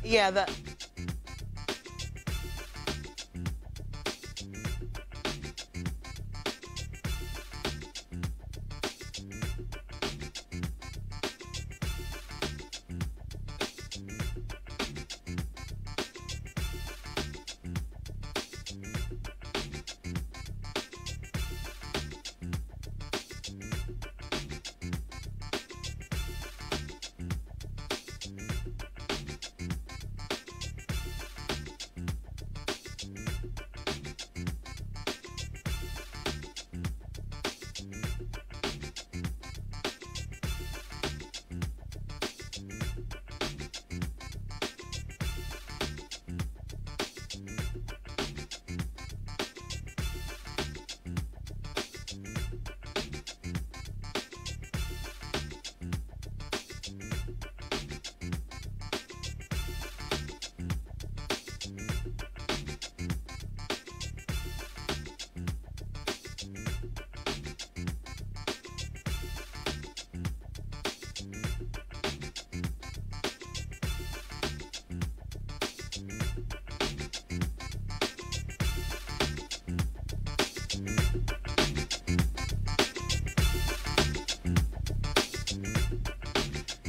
Yeah,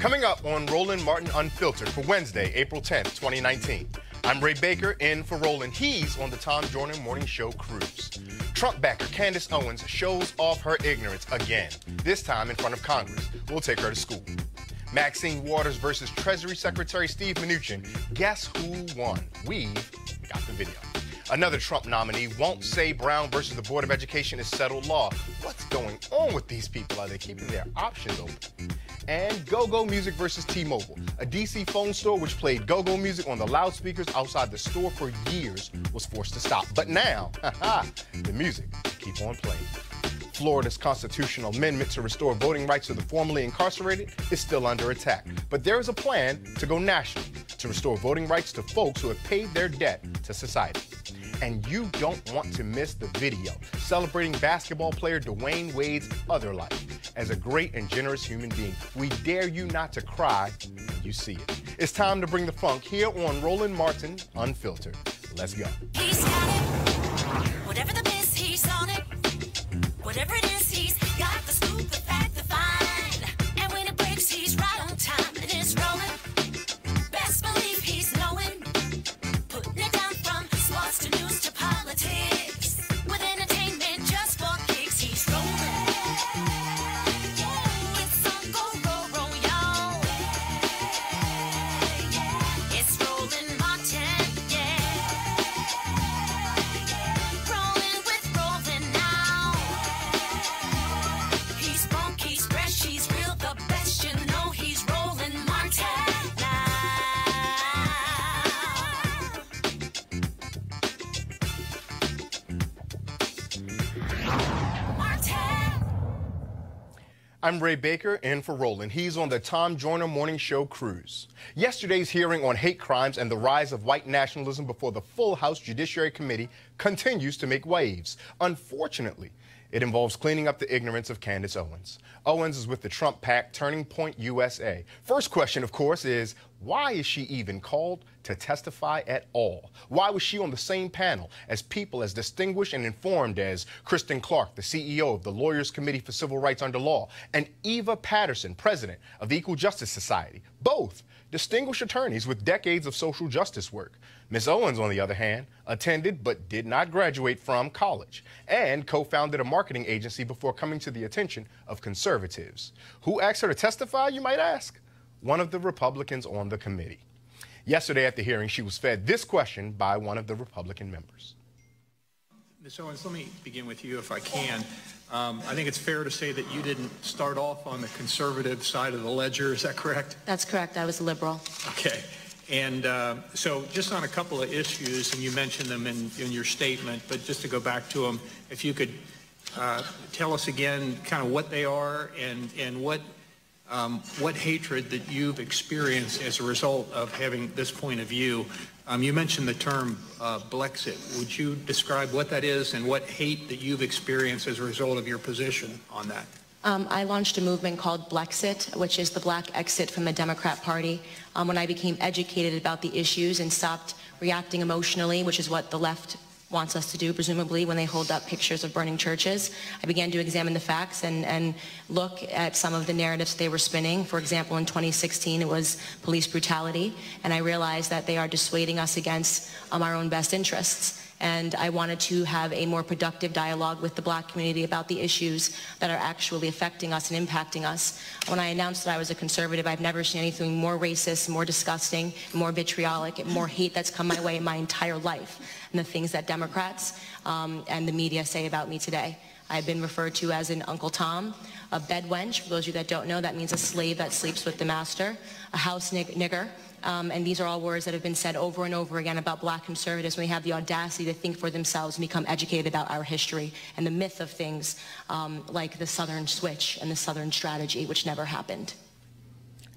Coming up on Roland Martin Unfiltered for Wednesday, April 10th, 2019. I'm Ray Baker in for Roland. He's on the Tom Joyner Morning Show cruise. Trump backer Candace Owens shows off her ignorance again, this time in front of Congress. We'll take her to school. Maxine Waters versus Treasury Secretary Steve Mnuchin. Guess who won? We've got the video. Another Trump nominee won't say Brown versus the Board of Education is settled law. What's going on with these people? Are they keeping their options open? And Go-Go Music versus T-Mobile. A D.C. phone store which played go-go music on the loudspeakers outside the store for years was forced to stop. But now, the music keep on playing. Florida's constitutional amendment to restore voting rights to the formerly incarcerated is still under attack. But there is a plan to go national to restore voting rights to folks who have paid their debt to society. And you don't want to miss the video celebrating basketball player Dwayne Wade's other life as a great and generous human being. We dare you not to cry when you see it. It's time to bring the funk here on Roland Martin Unfiltered. Let's go. He's got it. Whatever the miss, he's on it. Whatever it is, he's got the scoop, the fact, the find. And when it breaks, he's right on time and it's rolling. Best believe he's knowing. Putting it down from sports to news to politics. With entertainment just for kicks, he's rolling. It's on go, y'all. It's Roland Martin, rolling with Roland now. He's funky, he's fresh, he's real, the best, you know he's Roland Martin now. I'm Ray Baker in for Roland. He's on the Tom Joyner Morning Show cruise. Yesterday's hearing on hate crimes and the rise of white nationalism before the full House Judiciary Committee continues to make waves. Unfortunately, it involves cleaning up the ignorance of Candace Owens. Owens is with the Trump PAC Turning Point USA. First question, of course, is why is she even called to testify at all? Why was she on the same panel as people as distinguished and informed as Kristen Clark, the CEO of the Lawyers Committee for Civil Rights Under Law, and Eva Patterson, president of the Equal Justice Society, both distinguished attorneys with decades of social justice work. Ms. Owens, on the other hand, attended but did not graduate from college and co-founded a marketing agency before coming to the attention of conservatives. Who asked her to testify, you might ask? One of the Republicans on the committee. Yesterday at the hearing, she was fed this question by one of the Republican members. Ms. Owens, let me begin with you if I can. I think it's fair to say that you didn't start off on the conservative side of the ledger. Is that correct? That's correct. I was a liberal. Okay. And so just on a couple of issues, and you mentioned them in your statement, but just to go back to them, if you could tell us again kind of what they are and what hatred that you've experienced as a result of having this point of view. You mentioned the term Blexit. Would you describe what that is and what hate that you've experienced as a result of your position on that? I launched a movement called Blexit, which is the black exit from the Democrat Party. When I became educated about the issues and stopped reacting emotionally, which is what the left wants us to do, presumably, when they hold up pictures of burning churches, I began to examine the facts and look at some of the narratives they were spinning. For example, in 2016, it was police brutality, and I realized that they are dissuading us against our own best interests. And I wanted to have a more productive dialogue with the black community about the issues that are actually affecting us and impacting us. When I announced that I was a conservative, I've never seen anything more racist, more disgusting, more vitriolic, more hate that's come my way in my entire life than the things that Democrats and the media say about me today. I've been referred to as an Uncle Tom, a bed wench. For those of you that don't know, that means a slave that sleeps with the master, a house nigger. And these are all words that have been said over and over again about black conservatives when they have the audacity to think for themselves and become educated about our history and the myth of things like the Southern switch and the Southern strategy, which never happened.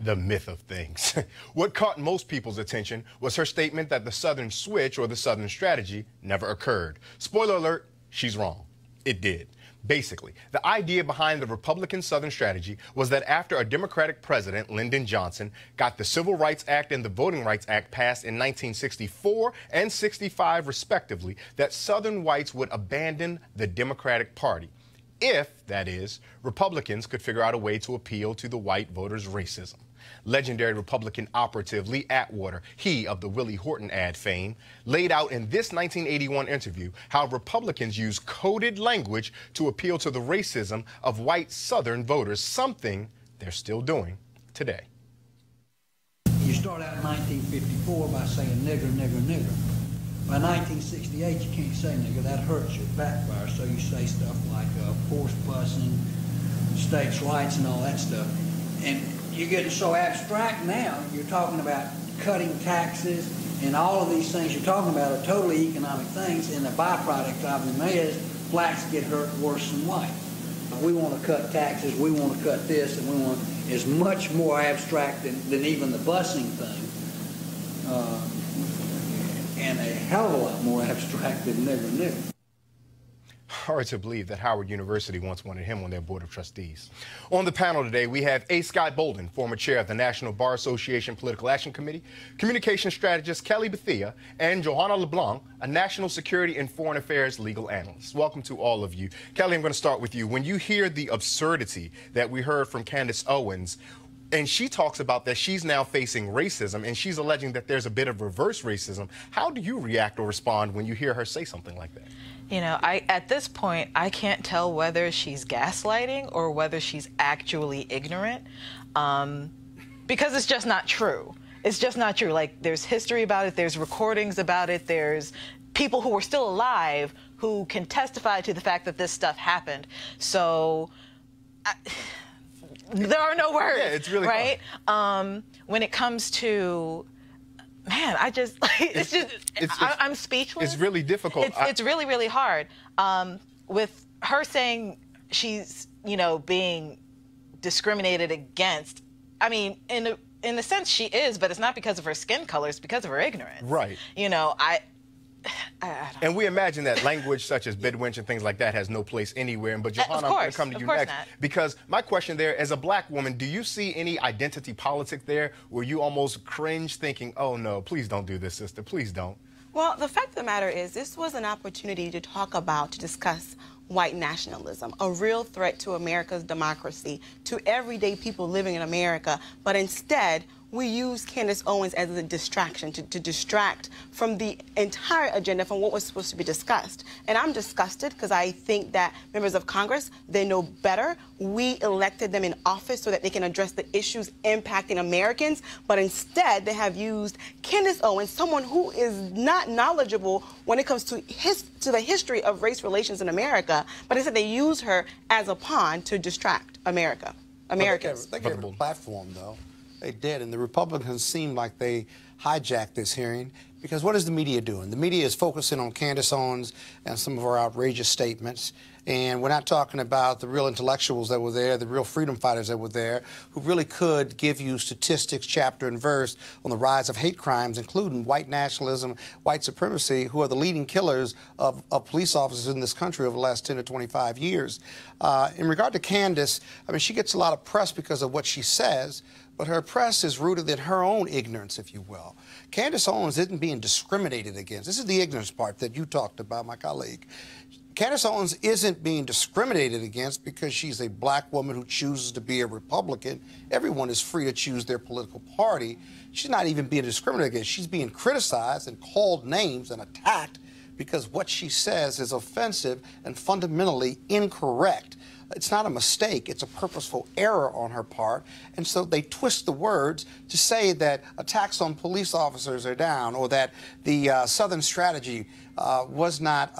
The myth of things. What caught most people's attention was her statement that the Southern switch or the Southern strategy never occurred. Spoiler alert, she's wrong. It did. Basically, the idea behind the Republican Southern strategy was that after a Democratic president, Lyndon Johnson, got the Civil Rights Act and the Voting Rights Act passed in 1964 and 65 respectively, that Southern whites would abandon the Democratic Party if, that is, Republicans could figure out a way to appeal to the white voters' racism. Legendary Republican operative Lee Atwater, he of the Willie Horton ad fame, laid out in this 1981 interview how Republicans use coded language to appeal to the racism of white Southern voters, something they're still doing today. You start out in 1954 by saying nigger, nigger, nigger. By 1968, you can't say nigger. That hurts you, backfires. So you say stuff like force busing, states' rights, and all that stuff. And you're getting so abstract now, you're talking about cutting taxes and all of these things you're talking about are totally economic things, and the byproduct of them is blacks get hurt worse than white. We want to cut taxes, we want to cut this, and we want is much more abstract than even the busing thing, and a hell of a lot more abstract than nigger nigger. Hard to believe that Howard University once wanted him on their board of trustees. On the panel today, we have A. Scott Bolden, former chair of the National Bar Association Political Action Committee, communication strategist Kelly Bethea, and Johanna LeBlanc, a national security and foreign affairs legal analyst. Welcome to all of you. Kelly, I'm going to start with you. When you hear the absurdity that we heard from Candace Owens, and she talks about that she's now facing racism, and she's alleging that there's a bit of reverse racism, how do you react or respond when you hear her say something like that? You know, at this point, I can't tell whether she's gaslighting or whether she's actually ignorant, because it's just not true. It's just not true. Like, there's history about it, there's recordings about it, there's people who are still alive who can testify to the fact that this stuff happened. So, there are no words, yeah, it's really right? When it comes to, man, I'm speechless. It's really difficult. It's really, really hard. With her saying she's, you know, being discriminated against, I mean, in a sense she is, but it's not because of her skin color, it's because of her ignorance. Right. You know, and we imagine that language such as bedwench and things like that has no place anywhere. But Johanna, I'm going to come to you next. Because my question there, as a black woman, do you see any identity politics there where you almost cringe thinking, oh no, please don't do this, sister, please don't? Well, the fact of the matter is this was an opportunity to talk about, to discuss white nationalism, a real threat to America's democracy, to everyday people living in America. But instead, we use Candace Owens as a distraction, to distract from the entire agenda, from what was supposed to be discussed. And I'm disgusted because I think that members of Congress, they know better. We elected them in office so that they can address the issues impacting Americans, but instead they have used Candace Owens, someone who is not knowledgeable when it comes to the history of race relations in America, but instead they use her as a pawn to distract Americans. They gave her a platform, though. They did, and the Republicans seem like they hijacked this hearing because what is the media doing? The media is focusing on Candace Owens and some of her outrageous statements, and we're not talking about the real intellectuals that were there, the real freedom fighters that were there, who really could give you statistics, chapter and verse on the rise of hate crimes, including white nationalism, white supremacy, who are the leading killers of police officers in this country over the last 10 to 25 years. In regard to Candace, I mean, she gets a lot of press because of what she says, but her press is rooted in her own ignorance, if you will. Candace Owens isn't being discriminated against. This is the ignorance part that you talked about, my colleague. Candace Owens isn't being discriminated against because she's a black woman who chooses to be a Republican. Everyone is free to choose their political party. She's not even being discriminated against. She's being criticized and called names and attacked because what she says is offensive and fundamentally incorrect. It's not a mistake. It's a purposeful error on her part. And so they twist the words to say that attacks on police officers are down or that the Southern strategy was not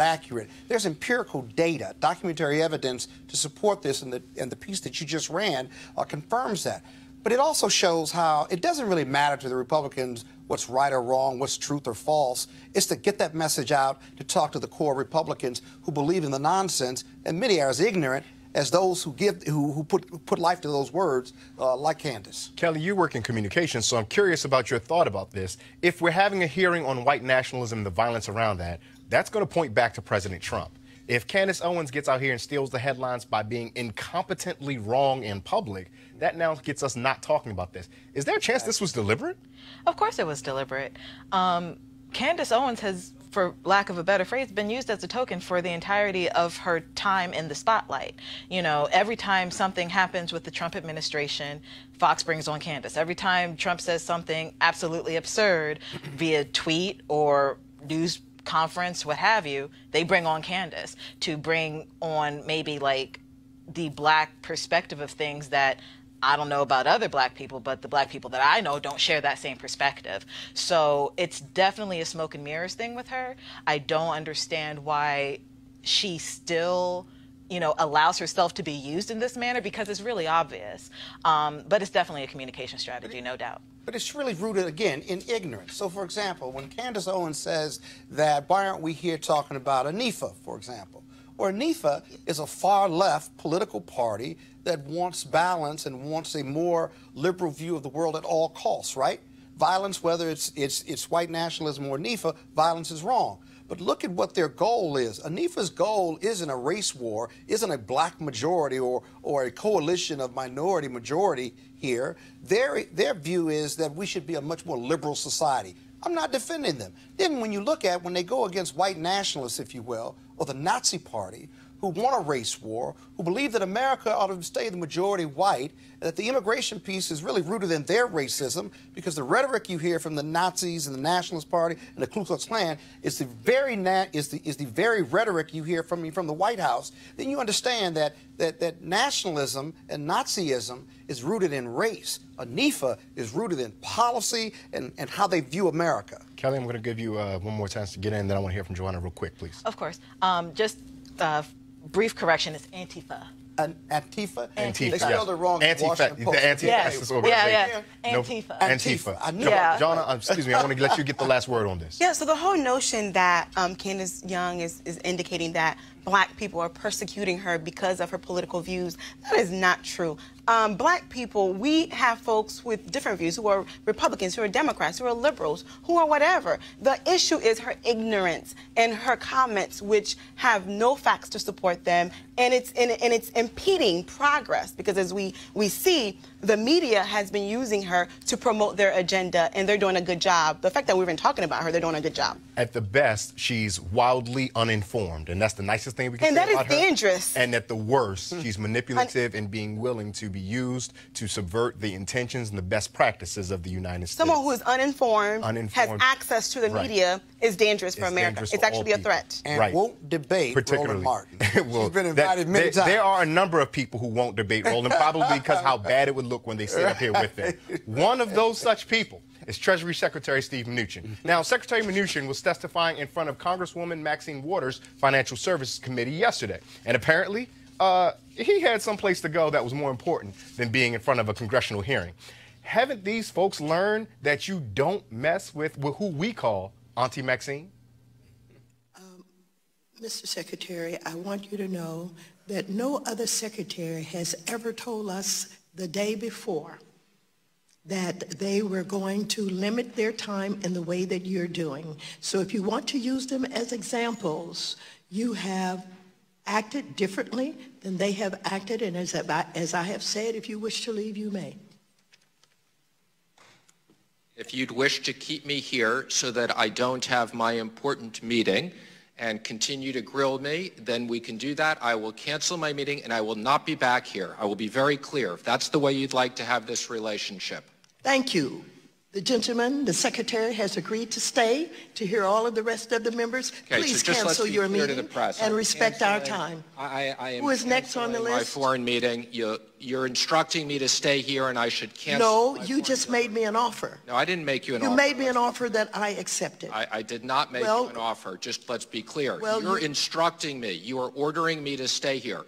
accurate. There's empirical data, documentary evidence to support this, and the piece that you just ran confirms that. But it also shows how it doesn't really matter to the Republicans what's right or wrong, what's truth or false. It's to get that message out, to talk to the core Republicans who believe in the nonsense, and many are as ignorant as those who put life to those words, like Candace. Kelly, you work in communications, so I'm curious about your thought about this. If we're having a hearing on white nationalism and the violence around that, that's going to point back to President Trump. If Candace Owens gets out here and steals the headlines by being incompetently wrong in public, that now gets us not talking about this. Is there a chance this was deliberate? Of course it was deliberate. Candace Owens has, for lack of a better phrase, been used as a token for the entirety of her time in the spotlight. You know, every time something happens with the Trump administration, Fox brings on Candace. Every time Trump says something absolutely absurd via tweet or news conference, what have you, they bring on Candace to bring on maybe like the black perspective of things that I don't know about other black people, but the black people that I know don't share that same perspective. So it's definitely a smoke and mirrors thing with her. I don't understand why she still, you know, allows herself to be used in this manner because it's really obvious. But it's definitely a communication strategy, no doubt. But it's really rooted, again, in ignorance. So, for example, when Candace Owens says that, why aren't we here talking about ANIFA, for example? Or ANIFA is a far-left political party that wants balance and wants a more liberal view of the world at all costs, right? Violence, whether it's white nationalism or ANIFA, violence is wrong. But look at what their goal is. ANIFA's goal isn't a race war, isn't a black majority or a coalition of minority majority here. Their view is that we should be a much more liberal society. I'm not defending them. Then when you look at when they go against white nationalists, if you will, or the Nazi Party, who want a race war, who believe that America ought to stay the majority white, and that the immigration piece is really rooted in their racism, because the rhetoric you hear from the Nazis and the Nationalist Party and the Ku Klux Klan is the very rhetoric you hear from the White House. Then you understand that nationalism and Nazism is rooted in race. ANIFA is rooted in policy and how they view America. Kelly, I'm going to give you one more chance to get in, then I want to hear from Joanna real quick, please. Of course. Just brief correction, it's Antifa. Antifa? Antifa. They spelled it wrong. Antifa. The Antifa. Yes. Yeah. Antifa. Antifa. Yeah. Joanna, excuse me, I want to let you get the last word on this. Yeah, so the whole notion that Candace Young is indicating that black people are persecuting her because of her political views, that is not true. Black people, we have folks with different views who are Republicans, who are Democrats, who are liberals, who are whatever. The issue is her ignorance and her comments, which have no facts to support them and it's impeding progress, because as we see, the media has been using her to promote their agenda, and they're doing a good job. The fact that we've been talking about her, they're doing a good job. At the best, she's wildly uninformed, and that's the nicest thing we can say about her. And that is dangerous. And at the worst, she's manipulative and being willing to be used to subvert the intentions and the best practices of the United States. Someone who is uninformed, has access to the media, is dangerous for America. It's actually a threat. And won't debate Roland Martin. Well, she's been invited many times. There are a number of people who won't debate Roland, probably because how bad it would look when they sit up here with them. One of those such people is Treasury Secretary Steve Mnuchin. Now, Secretary Mnuchin was testifying in front of Congresswoman Maxine Waters' Financial Services Committee yesterday. And apparently, he had someplace to go that was more important than being in front of a congressional hearing. Haven't these folks learned that you don't mess with who we call Auntie Maxine? Mr. Secretary, I want you to know that no other secretary has ever told us the day before that they were going to limit their time in the way that you're doing. So if you want to use them as examples, you have acted differently than they have acted, and as I have said, if you wish to leave, you may. If you'd wish to keep me here so that I don't have my important meeting and continue to grill me, then we can do that. I will cancel my meeting and I will not be back here. I will be very clear if that's the way you'd like to have this relationship. Thank you. The gentleman, the secretary, has agreed to stay to hear all of the rest of the members. Okay, please so just cancel your meeting to the press. and respect our time. I am Who is next on the list? My foreign meeting. You're instructing me to stay here and I should cancel. No, you just made me an offer. No, I didn't make you an offer. You made me an offer that I accepted. I did not make you an offer. Just let's be clear. You're instructing me. You are ordering me to stay here.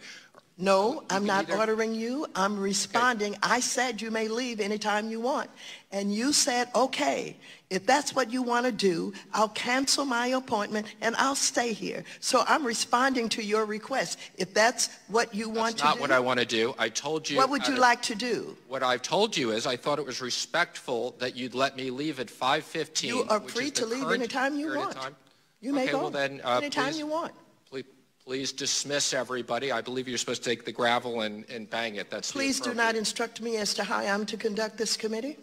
No, I'm not ordering you. I'm responding. Okay. I said you may leave anytime you want. And you said, okay, if that's what you want to do, I'll cancel my appointment and I'll stay here. So I'm responding to your request. If that's what you want to do. That's not what I want to do. I told you. What would you like to do? What I've told you is I thought it was respectful that you'd let me leave at 5:15. You are free to leave anytime you want. You may go anytime you want. Please dismiss everybody. I believe you're supposed to take the gravel and bang it. That's Please do not instruct me as to how I'm to conduct this committee.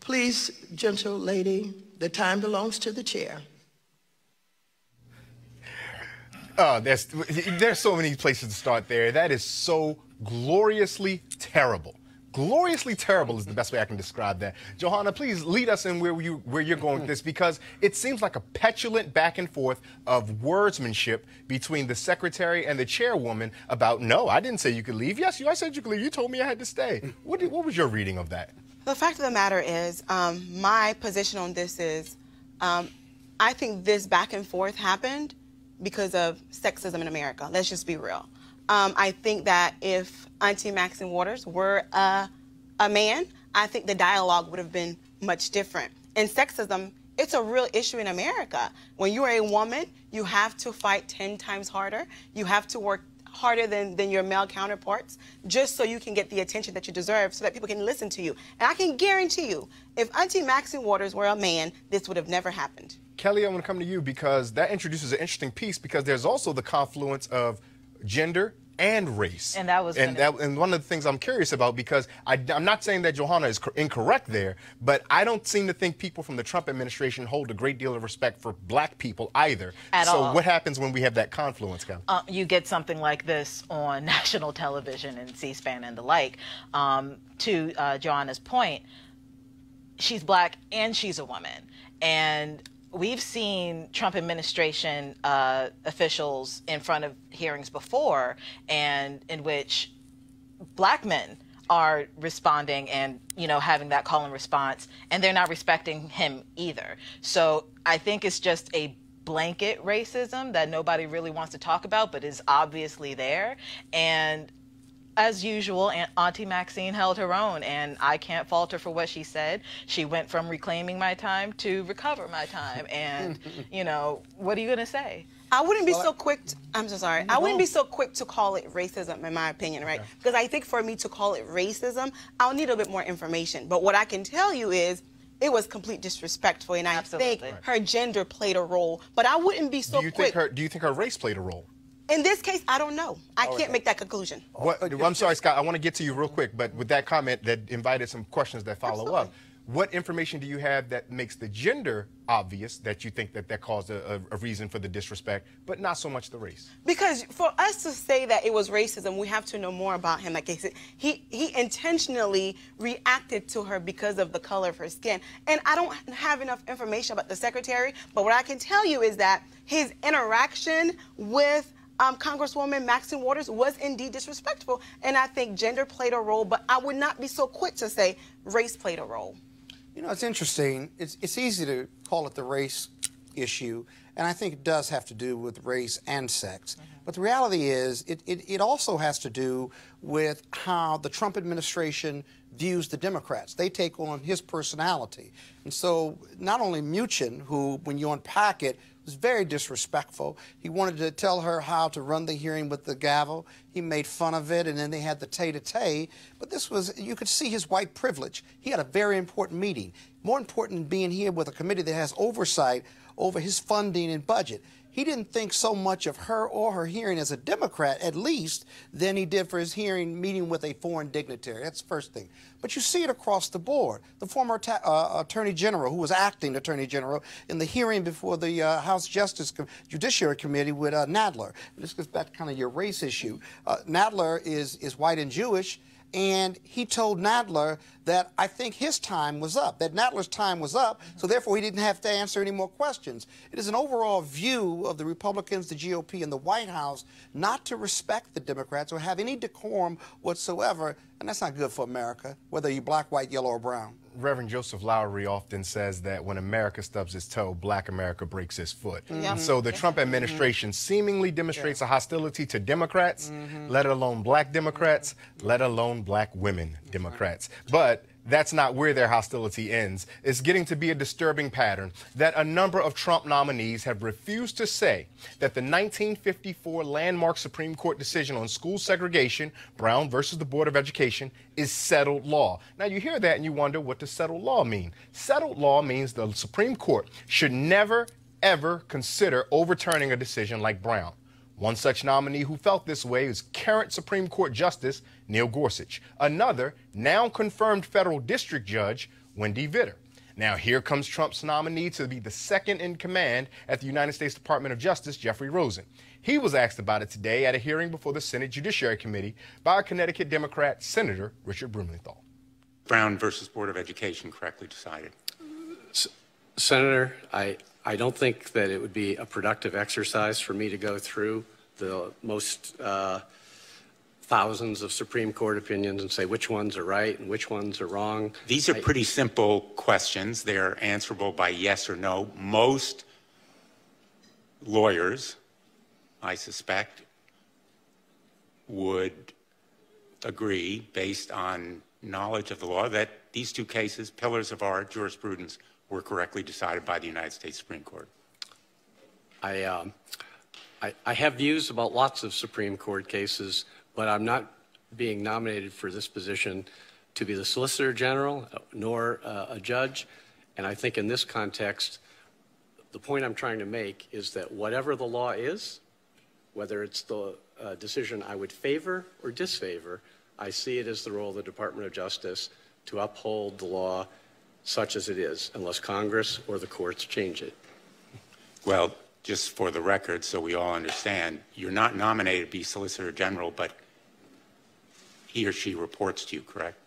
Please, gentle lady, the time belongs to the chair. There's so many places to start there. That is so gloriously terrible. Gloriously terrible is the best way I can describe that. Johanna, please lead us in where you're going with this, because it seems like a petulant back and forth of wordsmanship between the secretary and the chairwoman about, no, I didn't say you could leave. Yes, I said you could leave. You told me I had to stay. What was your reading of that? The fact of the matter is, my position on this is, I think this back and forth happened because of sexism in America. Let's just be real. I think that if Auntie Maxine Waters were a man, I think the dialogue would have been much different. And sexism, it's a real issue in America. When you are a woman, you have to fight 10 times harder. You have to work harder than your male counterparts just so you can get the attention that you deserve so that people can listen to you. And I can guarantee you, if Auntie Maxine Waters were a man, this would have never happened. Kelly, I want to come to you because that introduces an interesting piece, because there's also the confluence of gender and race. And that was and one of the things I'm curious about, because I'm not saying that Johanna is incorrect there, but I don't seem to think people from the Trump administration hold a great deal of respect for black people either. So what happens when we have that confluence, Kelly? You get something like this on national television and C-SPAN and the like. To Johanna's point, she's black and she's a woman. And we've seen Trump administration officials in front of hearings before, and in which black men are responding and, having that call and response, and they're not respecting him either. So I think it's just a blanket racism that nobody really wants to talk about, but is obviously there. And as usual, Auntie Maxine held her own, and I can't fault her for what she said. She went from reclaiming my time to recover my time, and, what are you going to say? I wouldn't be so quick I'm so sorry. I wouldn't be so quick to call it racism, in my opinion, right? Because I think for me to call it racism, I'll need a bit more information. But what I can tell you is, it was complete disrespectful, and I Absolutely. think her gender played a role. But I wouldn't be so quick. Do you think her race played a role? In this case, I don't know. I can't make that conclusion. I'm sorry, Scott. I want to get to you real quick, but with that comment that invited some questions that follow up. What information do you have that makes the gender obvious, that you think that caused a reason for the disrespect, but not so much the race? Because for us to say that it was racism, we have to know more about him. Like I said, he intentionally reacted to her because of the color of her skin. And I don't have enough information about the secretary, but what I can tell you is that his interaction with Congresswoman Maxine Waters was indeed disrespectful, and I think gender played a role, but I would not be so quick to say race played a role. You know, it's interesting. It's easy to call it the race issue, and I think it does have to do with race and sex. But the reality is it also has to do with how the Trump administration views the Democrats. They take on his personality. And so not only Mnuchin, who, when you unpack it, was very disrespectful. He wanted to tell her how to run the hearing with the gavel. He made fun of it, and then they had the tay-to-tay. But this was, you could see his white privilege. He had a very important meeting. More important than being here with a committee that has oversight over his funding and budget. He didn't think so much of her or her hearing as a Democrat, at least, than he did for his hearing meeting with a foreign dignitary. That's the first thing. But you see it across the board. The former Attorney General, who was acting Attorney General, in the hearing before the House Judiciary Committee with Nadler. This goes back to kind of your race issue. Nadler is white and Jewish, and he told Nadler that I think his time was up, that Nadler's time was up, so therefore he didn't have to answer any more questions. It is an overall view of the Republicans, the GOP, and the White House not to respect the Democrats or have any decorum whatsoever, and that's not good for America, whether you're black, white, yellow, or brown. Reverend Joseph Lowery often says that when America stubs its toe, black America breaks its foot. And so the Trump administration seemingly demonstrates a hostility to Democrats, let alone black Democrats, let alone black women Democrats. But that's not where their hostility ends. It's getting to be a disturbing pattern that a number of Trump nominees have refused to say that the 1954 landmark Supreme Court decision on school segregation, Brown versus the Board of Education, is settled law. Now you hear that and you wonder, what does settled law mean? Settled law means the Supreme Court should never, ever consider overturning a decision like Brown. One such nominee who felt this way is current Supreme Court Justice Neil Gorsuch. Another, now confirmed federal district judge, Wendy Vitter. Now here comes Trump's nominee to be the second in command at the United States Department of Justice, Jeffrey Rosen. He was asked about it today at a hearing before the Senate Judiciary Committee by a Connecticut Democrat, Senator Richard Blumenthal. Brown versus Board of Education correctly decided. Senator, I don't think that it would be a productive exercise for me to go through the most thousands of Supreme Court opinions and say which ones are right and which ones are wrong. These are pretty simple questions. They're answerable by yes or no. Most lawyers, I suspect, would agree, based on knowledge of the law, that these two cases, pillars of our jurisprudence, were correctly decided by the United States Supreme Court. I have views about lots of Supreme Court cases, but I'm not being nominated for this position to be the Solicitor General nor a judge. And I think in this context, the point I'm trying to make is that whatever the law is, whether it's the decision I would favor or disfavor, I see it as the role of the Department of Justice to uphold the law such as it is, unless Congress or the courts change it. Well, just for the record, so we all understand, you're not nominated to be Solicitor General, but he or she reports to you, correct?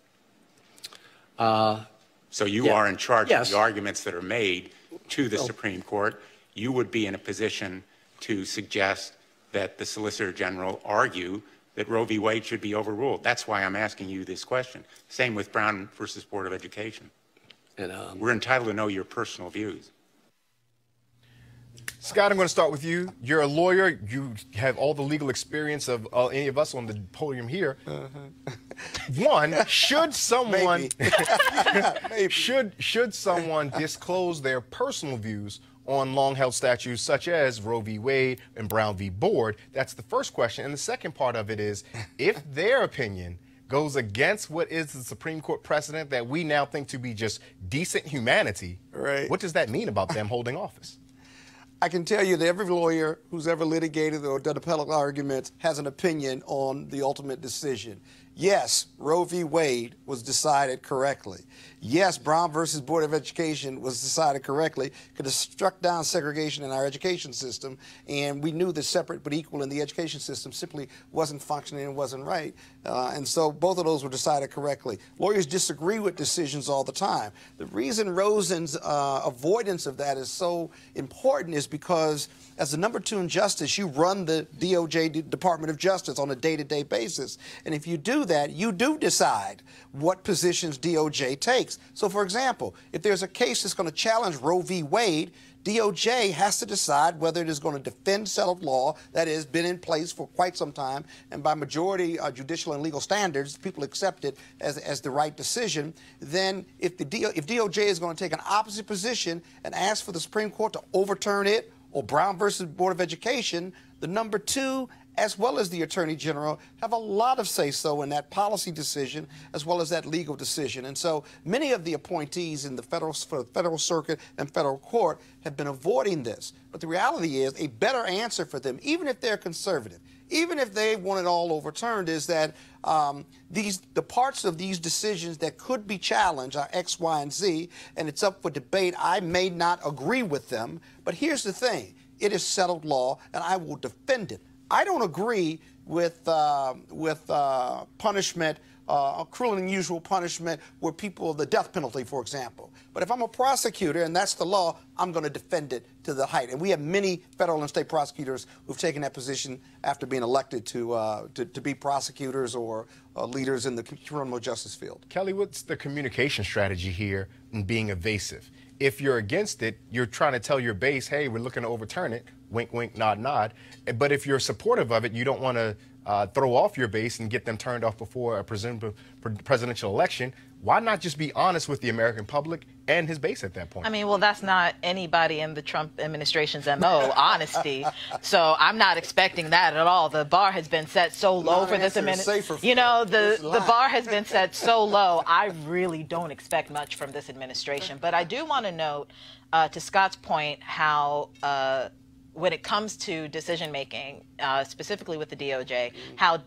So you are in charge of the arguments that are made to the Supreme Court. You would be in a position to suggest that the Solicitor General argue that Roe v. Wade should be overruled. That's why I'm asking you this question. Same with Brown versus Board of Education. And, we're entitled to know your personal views. Scott, I'm going to start with you. You're a lawyer. You have all the legal experience of any of us on the podium here. One, should someone should someone disclose their personal views on long-held statutes such as Roe v. Wade and Brown v. Board? That's the first question. And the second part of it is, if their opinion goes against what is the Supreme Court precedent that we now think to be just decent humanity, right? What does that mean about them holding office? I can tell you that every lawyer who's ever litigated or done appellate arguments has an opinion on the ultimate decision. Yes, Roe v. Wade was decided correctly. Yes, Brown versus Board of Education was decided correctly. Could have struck down segregation in our education system, and we knew that separate but equal in the education system simply wasn't functioning and wasn't right. And so both of those were decided correctly. Lawyers disagree with decisions all the time. The reason Rosen's avoidance of that is so important is because as the number 2 in justice, you run the DOJ, Department of Justice, on a day-to-day basis. And if you do that, you do decide what positions DOJ takes. So, for example, if there's a case that's going to challenge Roe v. Wade, DOJ has to decide whether it is going to defend settled law that has been in place for quite some time, and by majority judicial and legal standards, people accept it as the right decision. Then if DOJ is going to take an opposite position and ask for the Supreme Court to overturn it, or Brown versus Board of Education, the number 2 as well as the Attorney General have a lot of say-so in that policy decision as well as that legal decision. And so many of the appointees in the Federal Circuit and Federal Court have been avoiding this. But the reality is a better answer for them, even if they're conservative, even if they want it all overturned, is that the parts of these decisions that could be challenged are X, Y, and Z, and it's up for debate. I may not agree with them, but here's the thing. It is settled law, and I will defend it. I don't agree with punishment, cruel and unusual punishment where people, the death penalty, for example. But if I'm a prosecutor and that's the law, I'm going to defend it to the height. And we have many federal and state prosecutors who've taken that position after being elected to be prosecutors or leaders in the criminal justice field. Kelly, what's the communication strategy here in being evasive? If you're against it, you're trying to tell your base, hey, we're looking to overturn it. Wink, wink, nod, nod. But if you're supportive of it, you don't want to throw off your base and get them turned off before a presumed presidential election. Why not just be honest with the American public and his base at that point? I mean, well, that's not anybody in the Trump administration's MO, honesty. So I'm not expecting that at all. The bar has been set so low for this administration. You know, the bar has been set so low. I really don't expect much from this administration. But I do want to note, to Scott's point, how when it comes to decision-making, specifically with the DOJ, how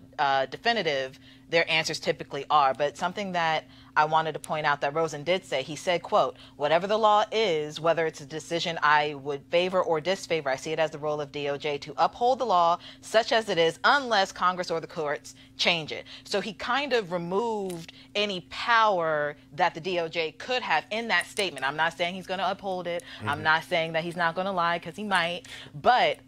definitive their answers typically are. But something that I wanted to point out that Rosen did say, he said, quote, whatever the law is, whether it's a decision I would favor or disfavor, I see it as the role of DOJ to uphold the law such as it is unless Congress or the courts change it. So he kind of removed any power that the DOJ could have in that statement. I'm not saying he's going to uphold it. I'm not saying that he's not going to lie, because he might. But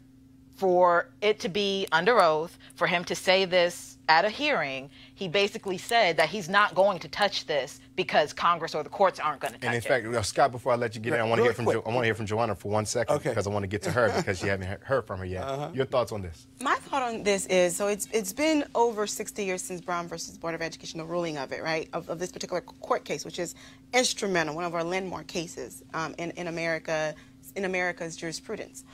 for it to be under oath, for him to say this at a hearing, he basically said that he's not going to touch this because Congress or the courts aren't going to touch it. And in fact, Scott, before I let you get in, I want to hear from Joanna for 1 second, because I want to get to her because you haven't heard from her yet. Your thoughts on this? My thought on this is, so it's been over 60 years since Brown versus Board of Education, the ruling of it, right, of this particular court case, which is instrumental, one of our landmark cases in America's jurisprudence.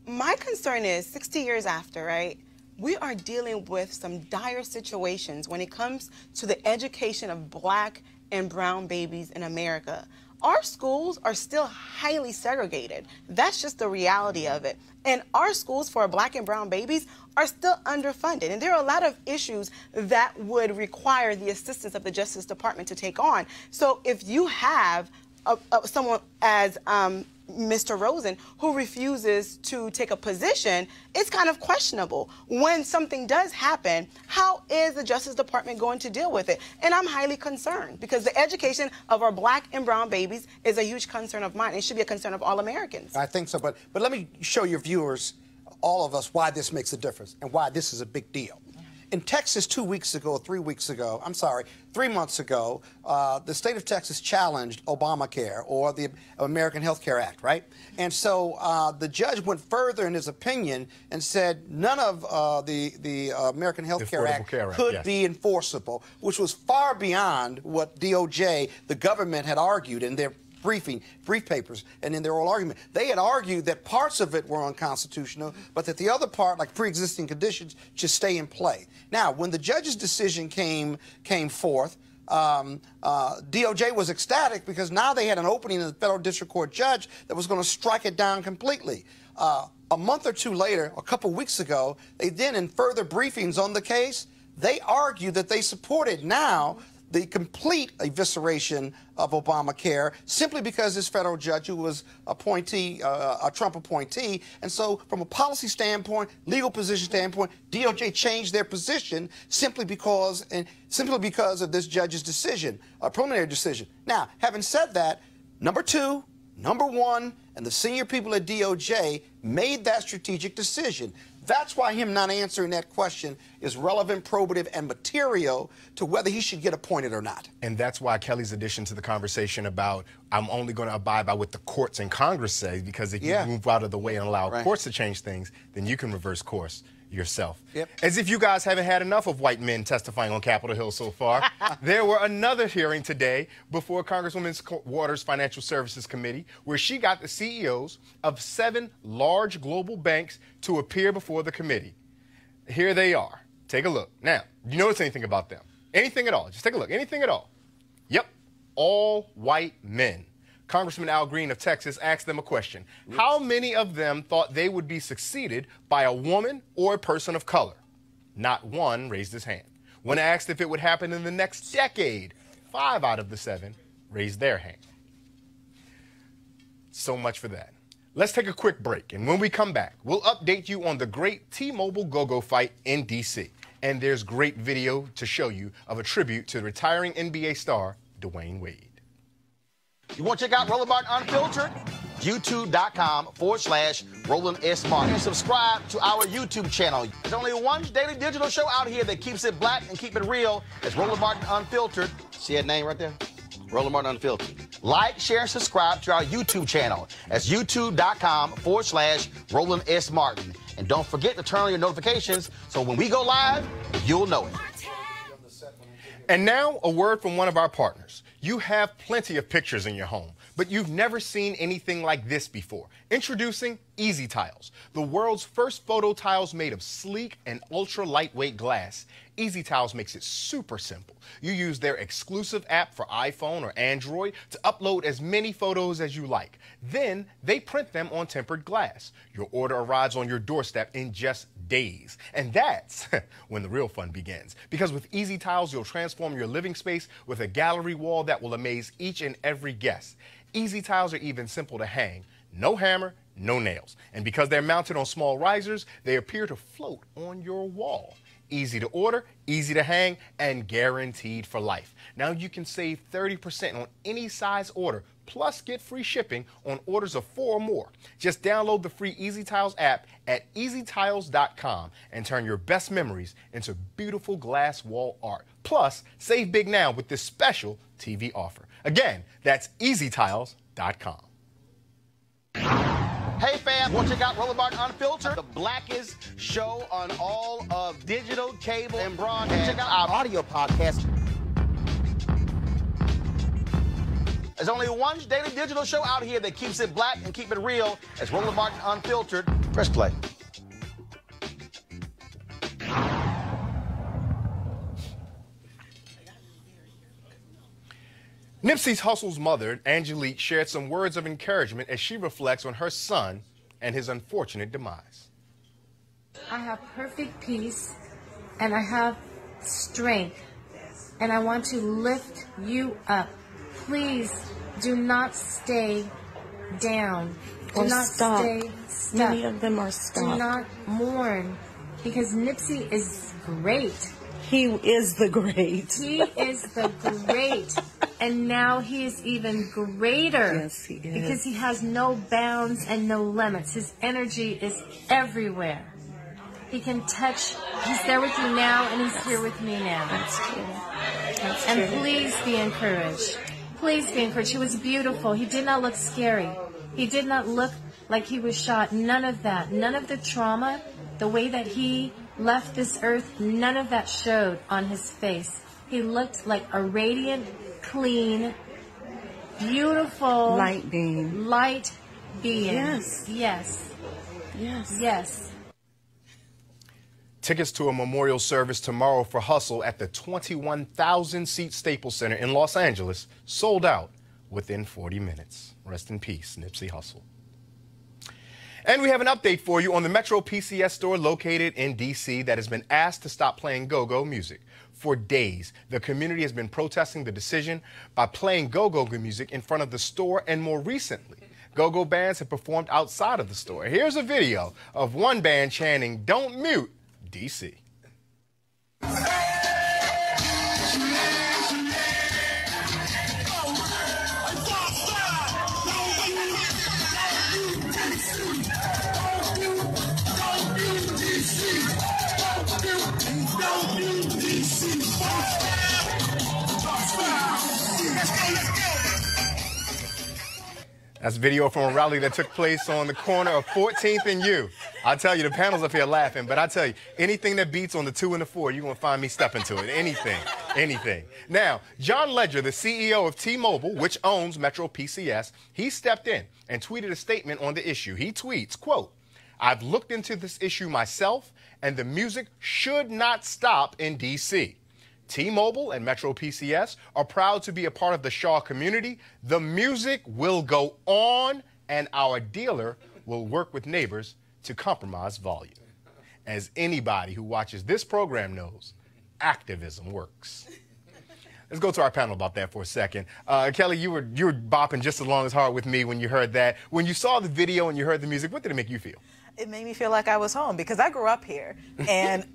My concern is 60 years after, right, we are dealing with some dire situations when it comes to the education of black and brown babies in America. Our schools are still highly segregated. That's just the reality of it. And our schools for black and brown babies are still underfunded. And there are a lot of issues that would require the assistance of the Justice Department to take on. So if you have someone as Mr. Rosen, who refuses to take a position, it's kind of questionable. When something does happen, how is the Justice Department going to deal with it? And I'm highly concerned, because the education of our black and brown babies is a huge concern of mine. It should be a concern of all Americans. I think so, but let me show your viewers, all of us, why this makes a difference and why this is a big deal. In Texas 3 months ago, the state of Texas challenged Obamacare, or the American Health Care Act, right? And so the judge went further in his opinion and said none of the American Health Care Act could be enforceable, which was far beyond what DOJ, the government, had argued in their brief papers and in their oral argument. They had argued that parts of it were unconstitutional, but that the other part, like pre-existing conditions, should stay in play. Now, when the judge's decision came forth, DOJ was ecstatic because now they had an opening in the federal district court judge that was going to strike it down completely. A month or two later, a couple weeks ago, they then, in further briefings on the case, they argued that they supported now the complete evisceration of Obamacare simply because this federal judge, who was a Trump appointee, and so from a policy standpoint, legal position standpoint, DOJ changed their position simply because of this judge's decision, a preliminary decision. Now, having said that, number two, number one, and the senior people at DOJ made that strategic decision. That's why him not answering that question is relevant, probative, and material to whether he should get appointed or not. And that's why Kelly's addition to the conversation about I'm only going to abide by what the courts and Congress say, because if you move out of the way and allow courts to change things, then you can reverse course yourself. As if you guys haven't had enough of white men testifying on Capitol Hill so far. There were another hearing today before Congresswoman Waters' Financial Services Committee, where she got the CEOs of 7 large global banks to appear before the committee. Here they are. Take a look. Now, do you notice anything about them? Anything at all? Just take a look. Anything at all? Yep. All white men. Congressman Al Green of Texas asked them a question. How many of them thought they would be succeeded by a woman or a person of color? Not one raised his hand. When asked if it would happen in the next decade, 5 out of the 7 raised their hand. So much for that. Let's take a quick break, and when we come back, we'll update you on the great T-Mobile go-go fight in D.C. And there's great video to show you of a tribute to the retiring NBA star, Dwayne Wade. You want to check out Roland Martin Unfiltered? YouTube.com/Roland S. Martin. And subscribe to our YouTube channel. There's only one daily digital show out here that keeps it black and keep it real. It's Roland Martin Unfiltered. See that name right there? Roland Martin Unfiltered. Like, share, and subscribe to our YouTube channel. That's YouTube.com/Roland S. Martin. And don't forget to turn on your notifications so when we go live, you'll know it. And now, a word from one of our partners. You have plenty of pictures in your home, but you've never seen anything like this before. Introducing Easy Tiles, the world's first photo tiles made of sleek and ultra lightweight glass. Easy Tiles makes it super simple. You use their exclusive app for iPhone or Android to upload as many photos as you like. Then they print them on tempered glass. Your order arrives on your doorstep in just days. And that's when the real fun begins. Because with Easy Tiles, you'll transform your living space with a gallery wall that will amaze each and every guest. Easy Tiles are even simple to hang. No hammer, no nails. And because they're mounted on small risers, they appear to float on your wall. Easy to order, easy to hang, and guaranteed for life. Now you can save 30% on any size order, plus get free shipping on orders of 4 or more. Just download the free Easy Tiles app at easytiles.com and turn your best memories into beautiful glass wall art. Plus, save big now with this special TV offer. Again, that's easytiles.com. Hey fam, want to check out Roland Martin Unfiltered, the blackest show on all of digital, cable, and broadcast. Check out our audio podcast. There's only one daily digital show out here that keeps it black and keep it real. It's Roland Martin Unfiltered. Press play. Nipsey Hussle's mother, Angelique, shared some words of encouragement as she reflects on her son and his unfortunate demise. I have perfect peace and I have strength and I want to lift you up. Please do not stay down. Do not stay stuck. Many of them are stuck. Do not mourn because Nipsey is great. He is the great. He is the great. And now he is even greater. Yes, he is. Because he has no bounds and no limits. His energy is everywhere. He can touch. He's there with you now, and he's here with me now. That's true. That's and true. please be encouraged. Please be encouraged. He was beautiful. He did not look scary. He did not look like he was shot. None of that. None of the trauma, the way that he left this earth, none of that showed on his face. He looked like a radiant, clean, beautiful light being. Light being. Yes. Yes. Yes. Yes. Tickets to a memorial service tomorrow for Hussle at the 21,000-seat Staples Center in Los Angeles sold out within 40 minutes. Rest in peace, Nipsey Hussle. And we have an update for you on the Metro PCS store located in D.C. that has been asked to stop playing go-go music. For days, the community has been protesting the decision by playing go-go music in front of the store, and more recently, go-go bands have performed outside of the store. Here's a video of one band chanting, "Don't mute D.C." That's video from a rally that took place on the corner of 14th and U. I tell you, the panel's up here laughing, but I tell you, anything that beats on the 2 and the 4, you're going to find me stepping to it. Anything, anything. Now, John Ledger, the CEO of T-Mobile, which owns Metro PCS, he stepped in and tweeted a statement on the issue. He tweets, quote, "I've looked into this issue myself, and the music should not stop in D.C. T-Mobile and Metro PCS are proud to be a part of the Shaw community. The music will go on, and our dealer will work with neighbors to compromise volume." As anybody who watches this program knows, activism works. Let's go to our panel about that for a second. Kelly, you were bopping just as long as hard with me when you heard that. When you saw the video and you heard the music, what did it make you feel? It made me feel like I was home because I grew up here, and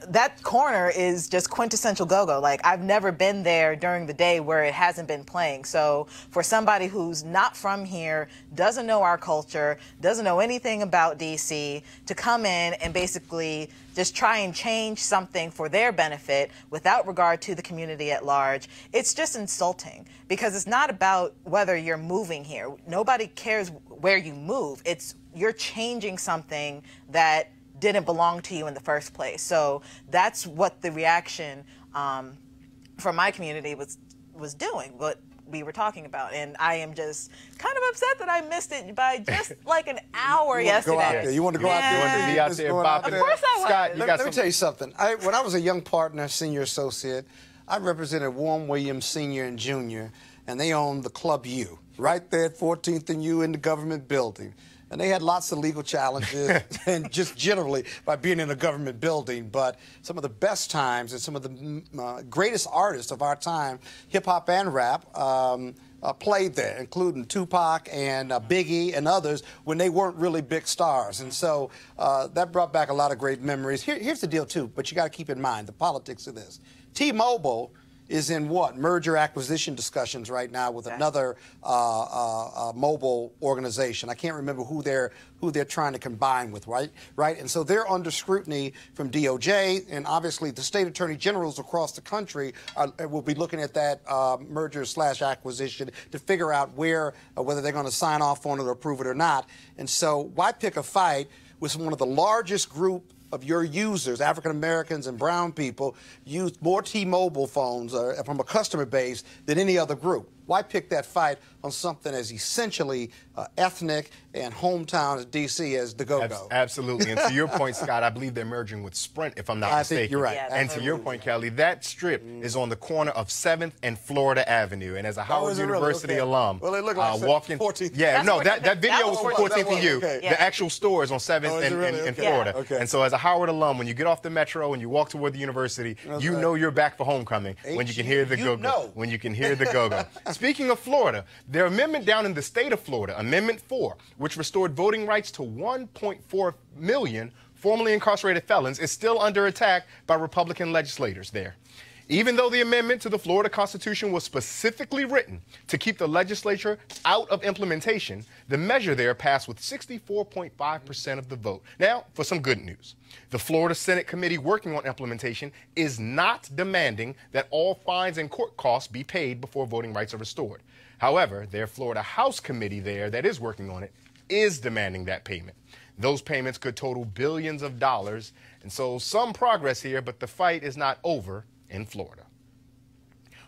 that corner is just quintessential go-go. Like, I've never been there during the day where it hasn't been playing. So for somebody who's not from here, doesn't know our culture, doesn't know anything about DC, to come in and basically just try and change something for their benefit without regard to the community at large, it's just insulting, because it's not about whether you're moving here. Nobody cares where you move. It's you're changing something that didn't belong to you in the first place. So that's what the reaction from my community was doing, what we were talking about. And I am just kind of upset that I missed it by just like an hour yesterday. You want to go out there? You want to be out there bopping? Of course I was. Scott, let me tell you something. When I was a young partner, senior associate, I represented Warren Williams Sr. and Jr., and they owned the Club U, right there at 14th and U in the government building. And they had lots of legal challenges, and just generally by being in a government building. But some of the best times and some of the greatest artists of our time, hip-hop and rap, played there, including Tupac and Biggie and others, when they weren't really big stars. And so that brought back a lot of great memories. Here's the deal, too, but you got to keep in mind the politics of this. T-Mobile is in what? Merger acquisition discussions right now with another mobile organization. I can't remember who they're trying to combine with, right? And so they're under scrutiny from DOJ, and obviously the state attorney generals across the country will be looking at that merger/acquisition to figure out whether they're going to sign off on it or approve it or not. And so why pick a fight with one of the largest group of your users, African Americans and brown people, use more T-Mobile phones from a customer base than any other group? Why pick that fight on something as essentially ethnic and hometown as D.C. as the go-go? Absolutely. And to your point, Scott, I believe they're merging with Sprint, if I'm not mistaken. I think you're right. Yeah, and to your point, Kelly, that strip is on the corner of 7th and Florida Avenue. And as a Howard University alum, well, it looked like walking 14th. Yeah, no, that video was from 14th and U. Okay. The actual store is on 7th and Florida. Okay. And so as a Howard alum, when you get off the metro and you walk toward the university, you know you're back for homecoming when you can hear the go-go. When you can hear the go-go. Speaking of Florida, their amendment down in the state of Florida, Amendment 4, which restored voting rights to 1.4 million formerly incarcerated felons, is still under attack by Republican legislators there. Even though the amendment to the Florida Constitution was specifically written to keep the legislature out of implementation, the measure there passed with 64.5% of the vote. Now, for some good news. The Florida Senate committee working on implementation is not demanding that all fines and court costs be paid before voting rights are restored. However, their Florida House committee there that is working on it is demanding that payment. Those payments could total billions of dollars, and so some progress here, but the fight is not over in Florida.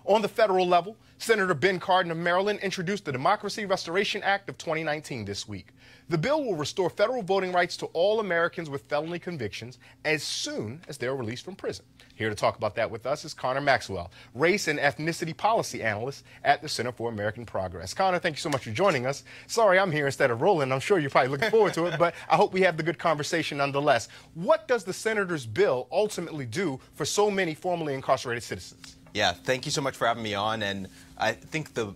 On the federal level, Senator Ben Cardin of Maryland introduced the Democracy Restoration Act of 2019 this week. The bill will restore federal voting rights to all Americans with felony convictions as soon as they're released from prison. Here to talk about that with us is Connor Maxwell, race and ethnicity policy analyst at the Center for American Progress. Connor, thank you so much for joining us. Sorry I'm here instead of Roland. I'm sure you're probably looking forward to it, but I hope we have the good conversation nonetheless. What does the senator's bill ultimately do for so many formerly incarcerated citizens? Yeah, thank you so much for having me on. And I think the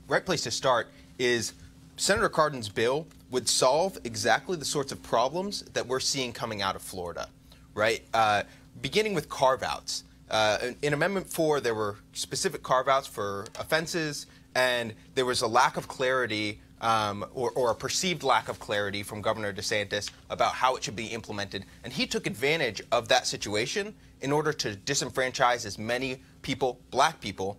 right place to start is Senator Cardin's bill would solve exactly the sorts of problems that we're seeing coming out of Florida, right? Beginning with carve-outs. In Amendment 4, there were specific carve-outs for offenses, and there was a lack of clarity or a perceived lack of clarity from Governor DeSantis about how it should be implemented. And he took advantage of that situation in order to disenfranchise as many people, black people,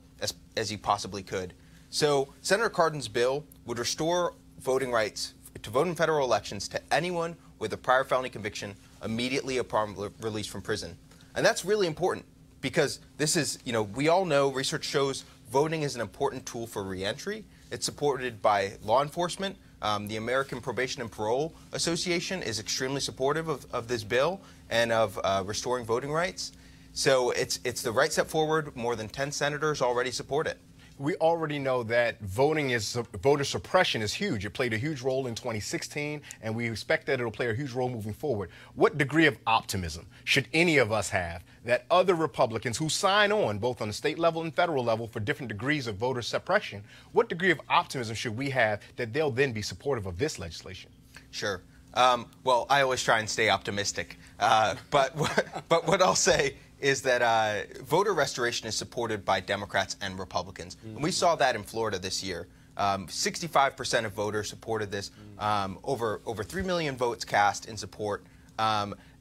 as he possibly could. So Senator Cardin's bill would restore voting rights to vote in federal elections to anyone with a prior felony conviction immediately upon release from prison. And that's really important because this is, we all know research shows voting is an important tool for reentry. It's supported by law enforcement. The American Probation and Parole Association is extremely supportive of this bill and of restoring voting rights. So it's the right step forward. More than 10 senators already support it. We already know that voter suppression is huge. It played a huge role in 2016, and we expect that it'll play a huge role moving forward. What degree of optimism should any of us have that other Republicans who sign on, both on the state level and federal level, for different degrees of voter suppression, what degree of optimism should we have that they'll then be supportive of this legislation? Sure. Well, I always try and stay optimistic. But what I'll say is that voter restoration is supported by Democrats and Republicans. And we saw that in Florida this year. 65% of voters supported this, over 3 million votes cast in support.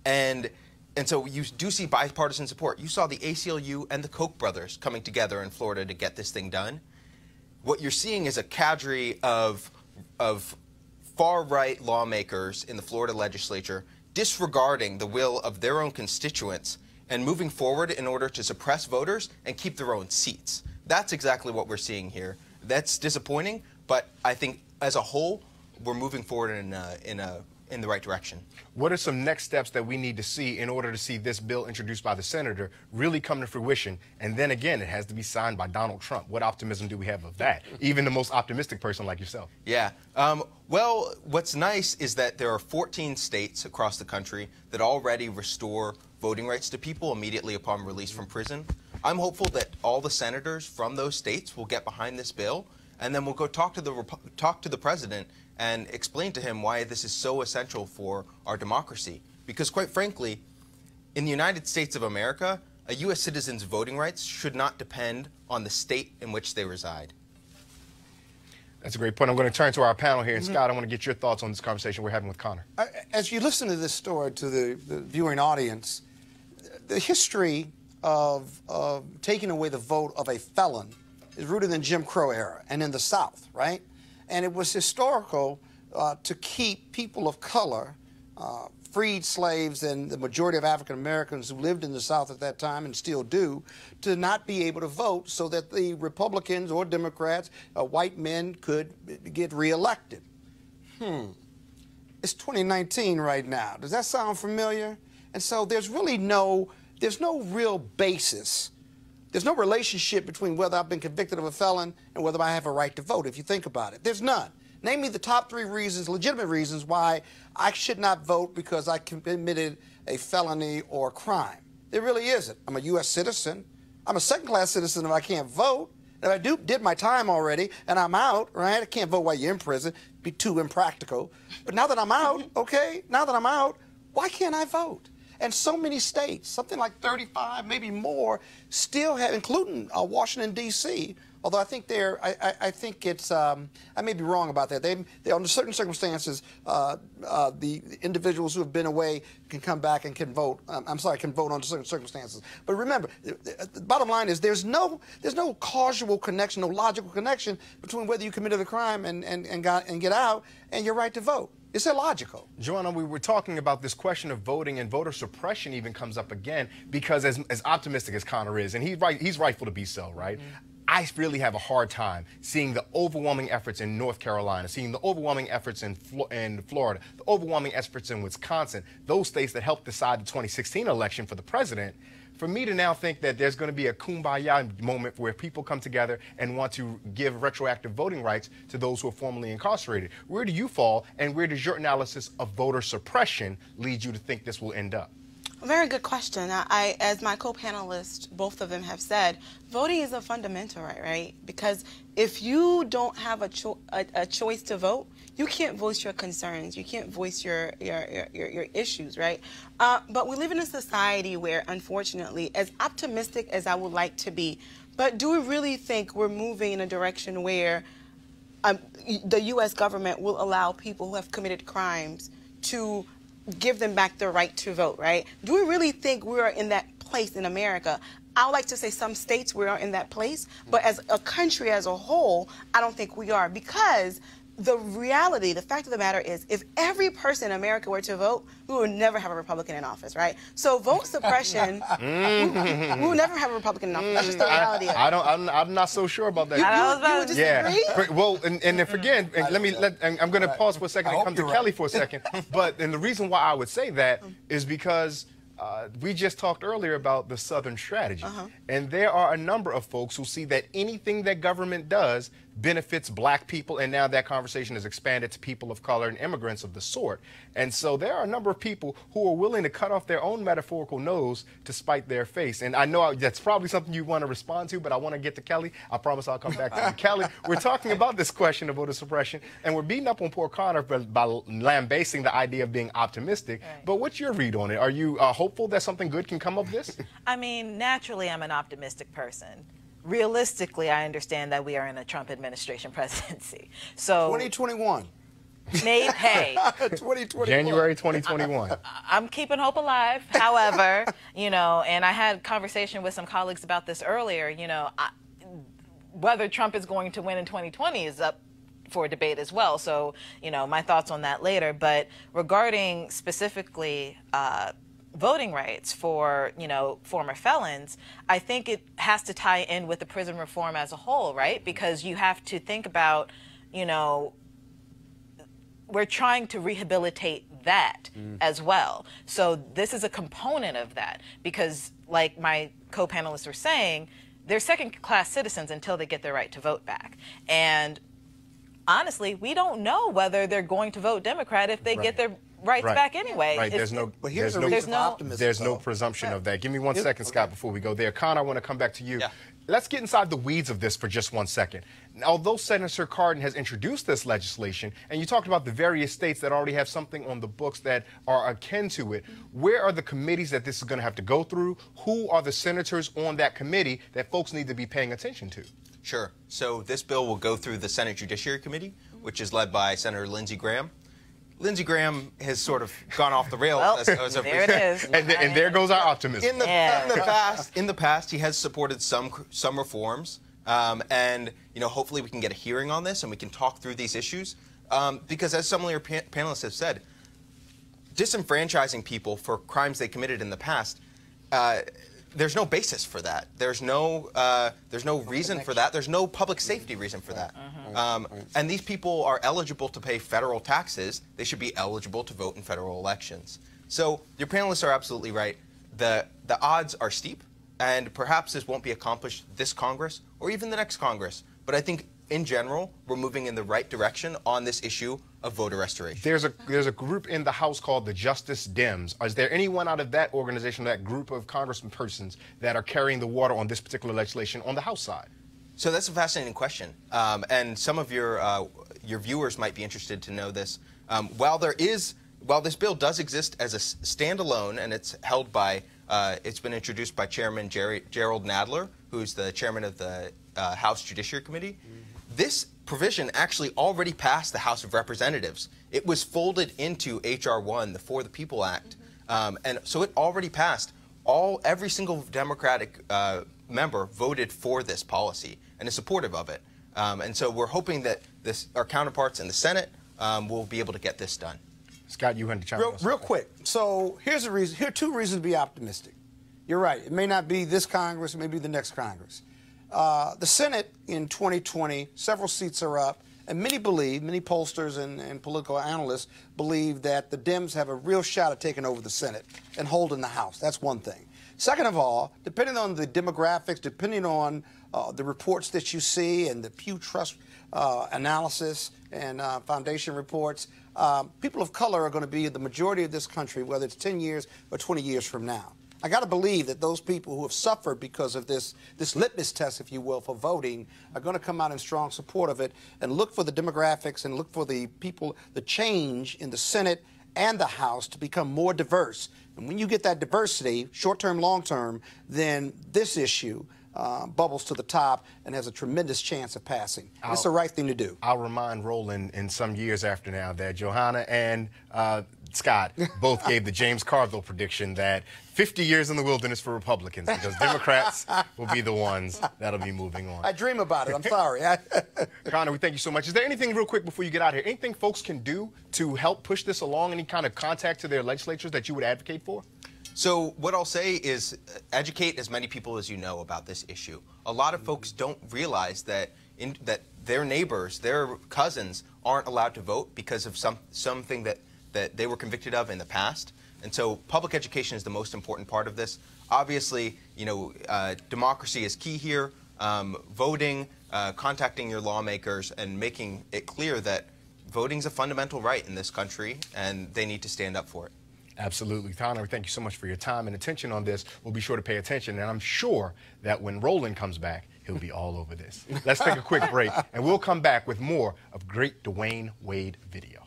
And so you do see bipartisan support. You saw the ACLU and the Koch brothers coming together in Florida to get this thing done. What you're seeing is a cadre of far-right lawmakers in the Florida legislature disregarding the will of their own constituents and moving forward in order to suppress voters and keep their own seats. That's exactly what we're seeing here. That's disappointing, but I think as a whole, we're moving forward in the right direction. What are some next steps that we need to see in order to see this bill introduced by the senator really come to fruition? And then again, it has to be signed by Donald Trump. What optimism do we have of that? Even the most optimistic person like yourself. Yeah. Well, what's nice is that there are 14 states across the country that already restore voting rights to people immediately upon release from prison. I'm hopeful that all the senators from those states will get behind this bill, and then we'll go talk to the president and explain to him why this is so essential for our democracy. Because quite frankly, in the United States of America, a U.S. citizen's voting rights should not depend on the state in which they reside. That's a great point. I'm going to turn to our panel here. And Scott, I want to get your thoughts on this conversation we're having with Connor. As you listen to this story to the viewing audience, the history of taking away the vote of a felon is rooted in the Jim Crow era and in the South, right? And it was historical to keep people of color, freed slaves and the majority of African Americans who lived in the South at that time and still do, to not be able to vote so that the Republicans or Democrats, white men, could get reelected. It's 2019 right now. Does that sound familiar? And so there's really no real basis. There's no relationship between whether I've been convicted of a felon and whether I have a right to vote, if you think about it. There's none. Name me the top 3 reasons, legitimate reasons, why I should not vote because I committed a felony or crime. There really isn't. I'm a U.S. citizen. I'm a second-class citizen if I can't vote. If I did my time already and I'm out, right? I can't vote while you're in prison. It'd be too impractical. But now that I'm out, okay, now that I'm out, why can't I vote? And so many states, something like 35, maybe more, still have, including Washington, D.C., although I think I think it's, I may be wrong about that. They under certain circumstances, the individuals who have been away can come back and can vote. Can vote under certain circumstances. But remember, the bottom line is there's no causal connection, no logical connection between whether you committed a crime and get out and your right to vote. It's illogical. Joanna, we were talking about this question of voting, and voter suppression even comes up again because as optimistic as Connor is, and he's rightful to be so, right? I really have a hard time seeing the overwhelming efforts in North Carolina, seeing the overwhelming efforts in Florida, the overwhelming efforts in Wisconsin, those states that helped decide the 2016 election for the president. For me to now think that there's going to be a kumbaya moment where people come together and want to give retroactive voting rights to those who are formerly incarcerated. Where do you fall, and where does your analysis of voter suppression lead you to think this will end up? A very good question. As my co-panelists, both of them have said, voting is a fundamental right? Because if you don't have a choice to vote, you can't voice your concerns. You can't voice your issues, right? But we live in a society where, unfortunately, as optimistic as I would like to be, but do we really think we're moving in a direction where the U.S. government will allow people who have committed crimes to give them back their right to vote, right? Do we really think we are in that place in America? I would like to say some states we are in that place, but as a country as a whole, I don't think we are, because the reality, the fact of the matter is, if every person in America were to vote, we would never have a Republican in office, right? So vote suppression, we would never have a Republican in office. That's just the reality of it. I'm not so sure about that. You would disagree? Yeah. Well, and if again, I'm going to pause for a second and come to Kelly for a second. And the reason why I would say that is because we just talked earlier about the Southern strategy. And there are a number of folks who see that anything that government does benefits black people, and now that conversation has expanded to people of color and immigrants of the sort. And so there are a number of people who are willing to cut off their own metaphorical nose to spite their face. And I know that's probably something you want to respond to, but I want to get to Kelly. I promise I'll come back to you. Kelly, we're talking about this question of voter suppression, and we're beating up on poor Connor by lambasting the idea of being optimistic. Right. But what's your read on it? Are you hopeful that something good can come of this? I mean, naturally, I'm an optimistic person. Realistically, I understand that we are in a Trump administration presidency. So 2021. Hey. 2021. January 2021. I'm keeping hope alive. However, and I had a conversation with some colleagues about this earlier, whether Trump is going to win in 2020 is up for debate as well. So, my thoughts on that later. But regarding specifically voting rights for, former felons, I think it has to tie in with the prison reform as a whole, right? Because you have to think about, we're trying to rehabilitate that as well. So this is a component of that, because like my co-panelists were saying, they're second-class citizens until they get their right to vote back. And honestly, we don't know whether they're going to vote Democrat if they get their rights back anyway. Right. There's no presumption of that. Give me 1 second, Scott, before we go there. Connor, I want to come back to you. Yeah. Let's get inside the weeds of this for just 1 second. Although Senator Cardin has introduced this legislation, and you talked about the various states that already have something on the books that are akin to it, where are the committees that this is going to have to go through? Who are the senators on that committee that folks need to be paying attention to? Sure. So this bill will go through the Senate Judiciary Committee, which is led by Senator Lindsey Graham. Lindsey Graham has sort of gone off the rails. Well, there it is. and there goes our optimism. In the past, he has supported some reforms, and hopefully we can get a hearing on this and we can talk through these issues. Because as some of your panelists have said, disenfranchising people for crimes they committed in the past, there's no basis for that. There's no reason for that. There's no public safety reason for that. And these people are eligible to pay federal taxes. They should be eligible to vote in federal elections. So your panelists are absolutely right. The odds are steep, and perhaps this won't be accomplished this Congress or even the next Congress. But I think in general, we're moving in the right direction on this issue of voter restoration. There's a group in the House called the Justice Dems. Is there anyone out of that organization, that group of congresspersons, that are carrying the water on this particular legislation on the House side? So that's a fascinating question, and some of your viewers might be interested to know this. While this bill does exist as a standalone, and it's held by, it's been introduced by Chairman Gerald Nadler, who's the chairman of the House Judiciary Committee. This provision actually already passed the House of Representatives. It was folded into H.R. 1, the For the People Act, and so it already passed. Every single Democratic member voted for this policy and is supportive of it. And so we're hoping that our counterparts in the Senate will be able to get this done. Scott, you had to chime in. Real quick. So here's the reason. Here are two reasons to be optimistic. You're right. It may not be this Congress. It may be the next Congress. The Senate in 2020, several seats are up. And many pollsters and political analysts believe that the Dems have a real shot at taking over the Senate and holding the House. That's one thing. Second of all, depending on the demographics, depending on the reports that you see and the Pew Trust analysis and foundation reports, people of color are going to be the majority of this country, whether it's 10 years or 20 years from now. I got to believe that those people who have suffered because of this litmus test, if you will, for voting are going to come out in strong support of it and look for the demographics and look for the people, the change in the Senate and the House to become more diverse. And when you get that diversity, short-term, long-term, then this issue bubbles to the top and has a tremendous chance of passing. It's the right thing to do. I'll remind Roland in some years after now that Johanna and Scott both gave the James Carville prediction that 50 years in the wilderness for Republicans because Democrats will be the ones that'll be moving on. I dream about it. I'm sorry. Connor, we thank you so much. Is there anything real quick before you get out here, anything folks can do to help push this along, any kind of contact to their legislatures that you would advocate for? So what I'll say is educate as many people as you know about this issue. A lot of folks don't realize that that their neighbors, their cousins, aren't allowed to vote because of something that they were convicted of in the past. And so public education is the most important part of this. Obviously, you know, democracy is key here. Voting, contacting your lawmakers, and making it clear that voting is a fundamental right in this country, and they need to stand up for it. Absolutely. Connor, thank you so much for your time and attention on this. We'll be sure to pay attention, and I'm sure that when Roland comes back, he'll be all over this. Let's take a quick break, and we'll come back with more of great Dwayne Wade video.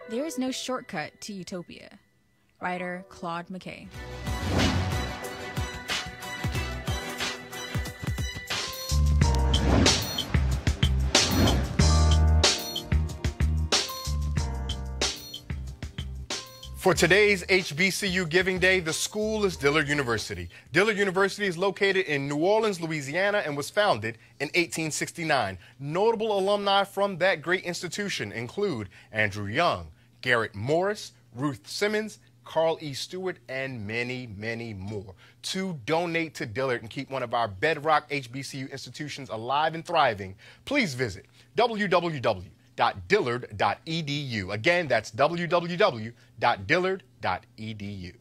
There is no shortcut to utopia. Writer Claude McKay. For today's HBCU Giving Day, the school is Dillard University. Dillard University is located in New Orleans, Louisiana, and was founded in 1869. Notable alumni from that great institution include Andrew Young, Garrett Morris, Ruth Simmons, Carl E. Stewart, and many, many more. To donate to Dillard and keep one of our bedrock HBCU institutions alive and thriving, please visit www.dillard.edu. Again, that's www.dillard.edu.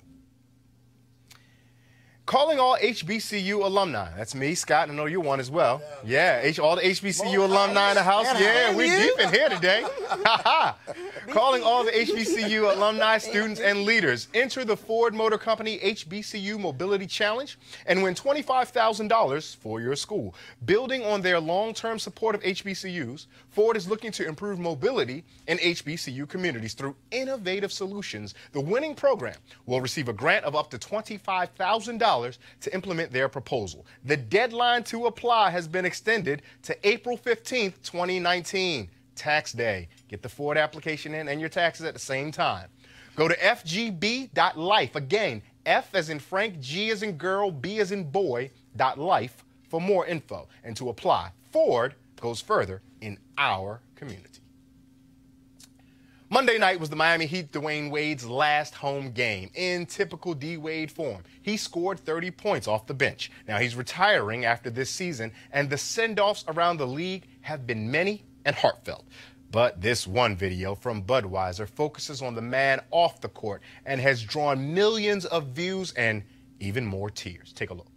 Calling all HBCU alumni. That's me, Scott. I know you're one as well. Yeah, all the HBCU alumni in the house. Yeah, we deep in here today. Calling all the HBCU alumni, students, and leaders. Enter the Ford Motor Company HBCU Mobility Challenge and win $25,000 for your school. Building on their long-term support of HBCUs, Ford is looking to improve mobility in HBCU communities through innovative solutions. The winning program will receive a grant of up to $25,000 to implement their proposal. The deadline to apply has been extended to April 15th, 2019, tax day. Get the Ford application in and your taxes at the same time. Go to fgb.life. Again, F as in Frank, G as in girl, B as in boy, .life for more info. And to apply, Ford goes further in our community. Monday night was the Miami Heat Dwayne Wade's last home game. In typical D. Wade form, he scored 30 points off the bench. Now he's retiring after this season, and the send-offs around the league have been many and heartfelt. But this one video from Budweiser focuses on the man off the court and has drawn millions of views and even more tears. Take a look.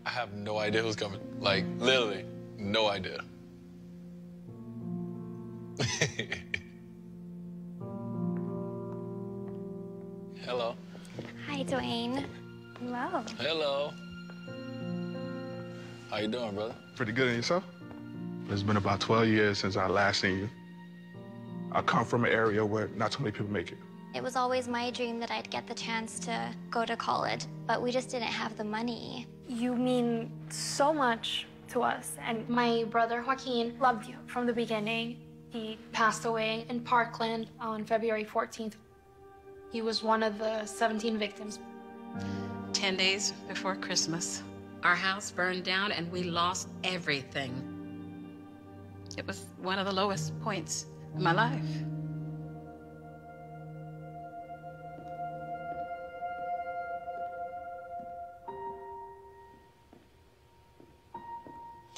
I have no idea who's coming. Like, literally, no idea. Hello. Hi, Dwayne. Hello. Hello. How you doing, brother? Pretty good, and yourself? It's been about 12 years since I last seen you. I come from an area where not too many people make it. It was always my dream that I'd get the chance to go to college, but we just didn't have the money. You mean so much to us, and my brother Joaquin loved you from the beginning. He passed away in Parkland on February 14th. He was one of the 17 victims. 10 days before Christmas, our house burned down and we lost everything. It was one of the lowest points in my life.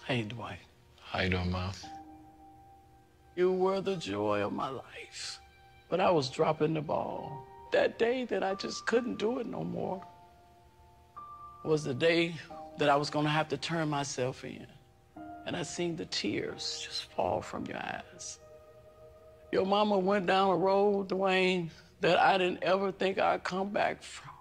Hey, Dwayne. How you doing, Mom? You were the joy of my life, but I was dropping the ball. That day that I just couldn't do it no more was the day that I was gonna have to turn myself in. And I seen the tears just fall from your eyes. Your mama went down a road, Dwayne, that I didn't ever think I'd come back from.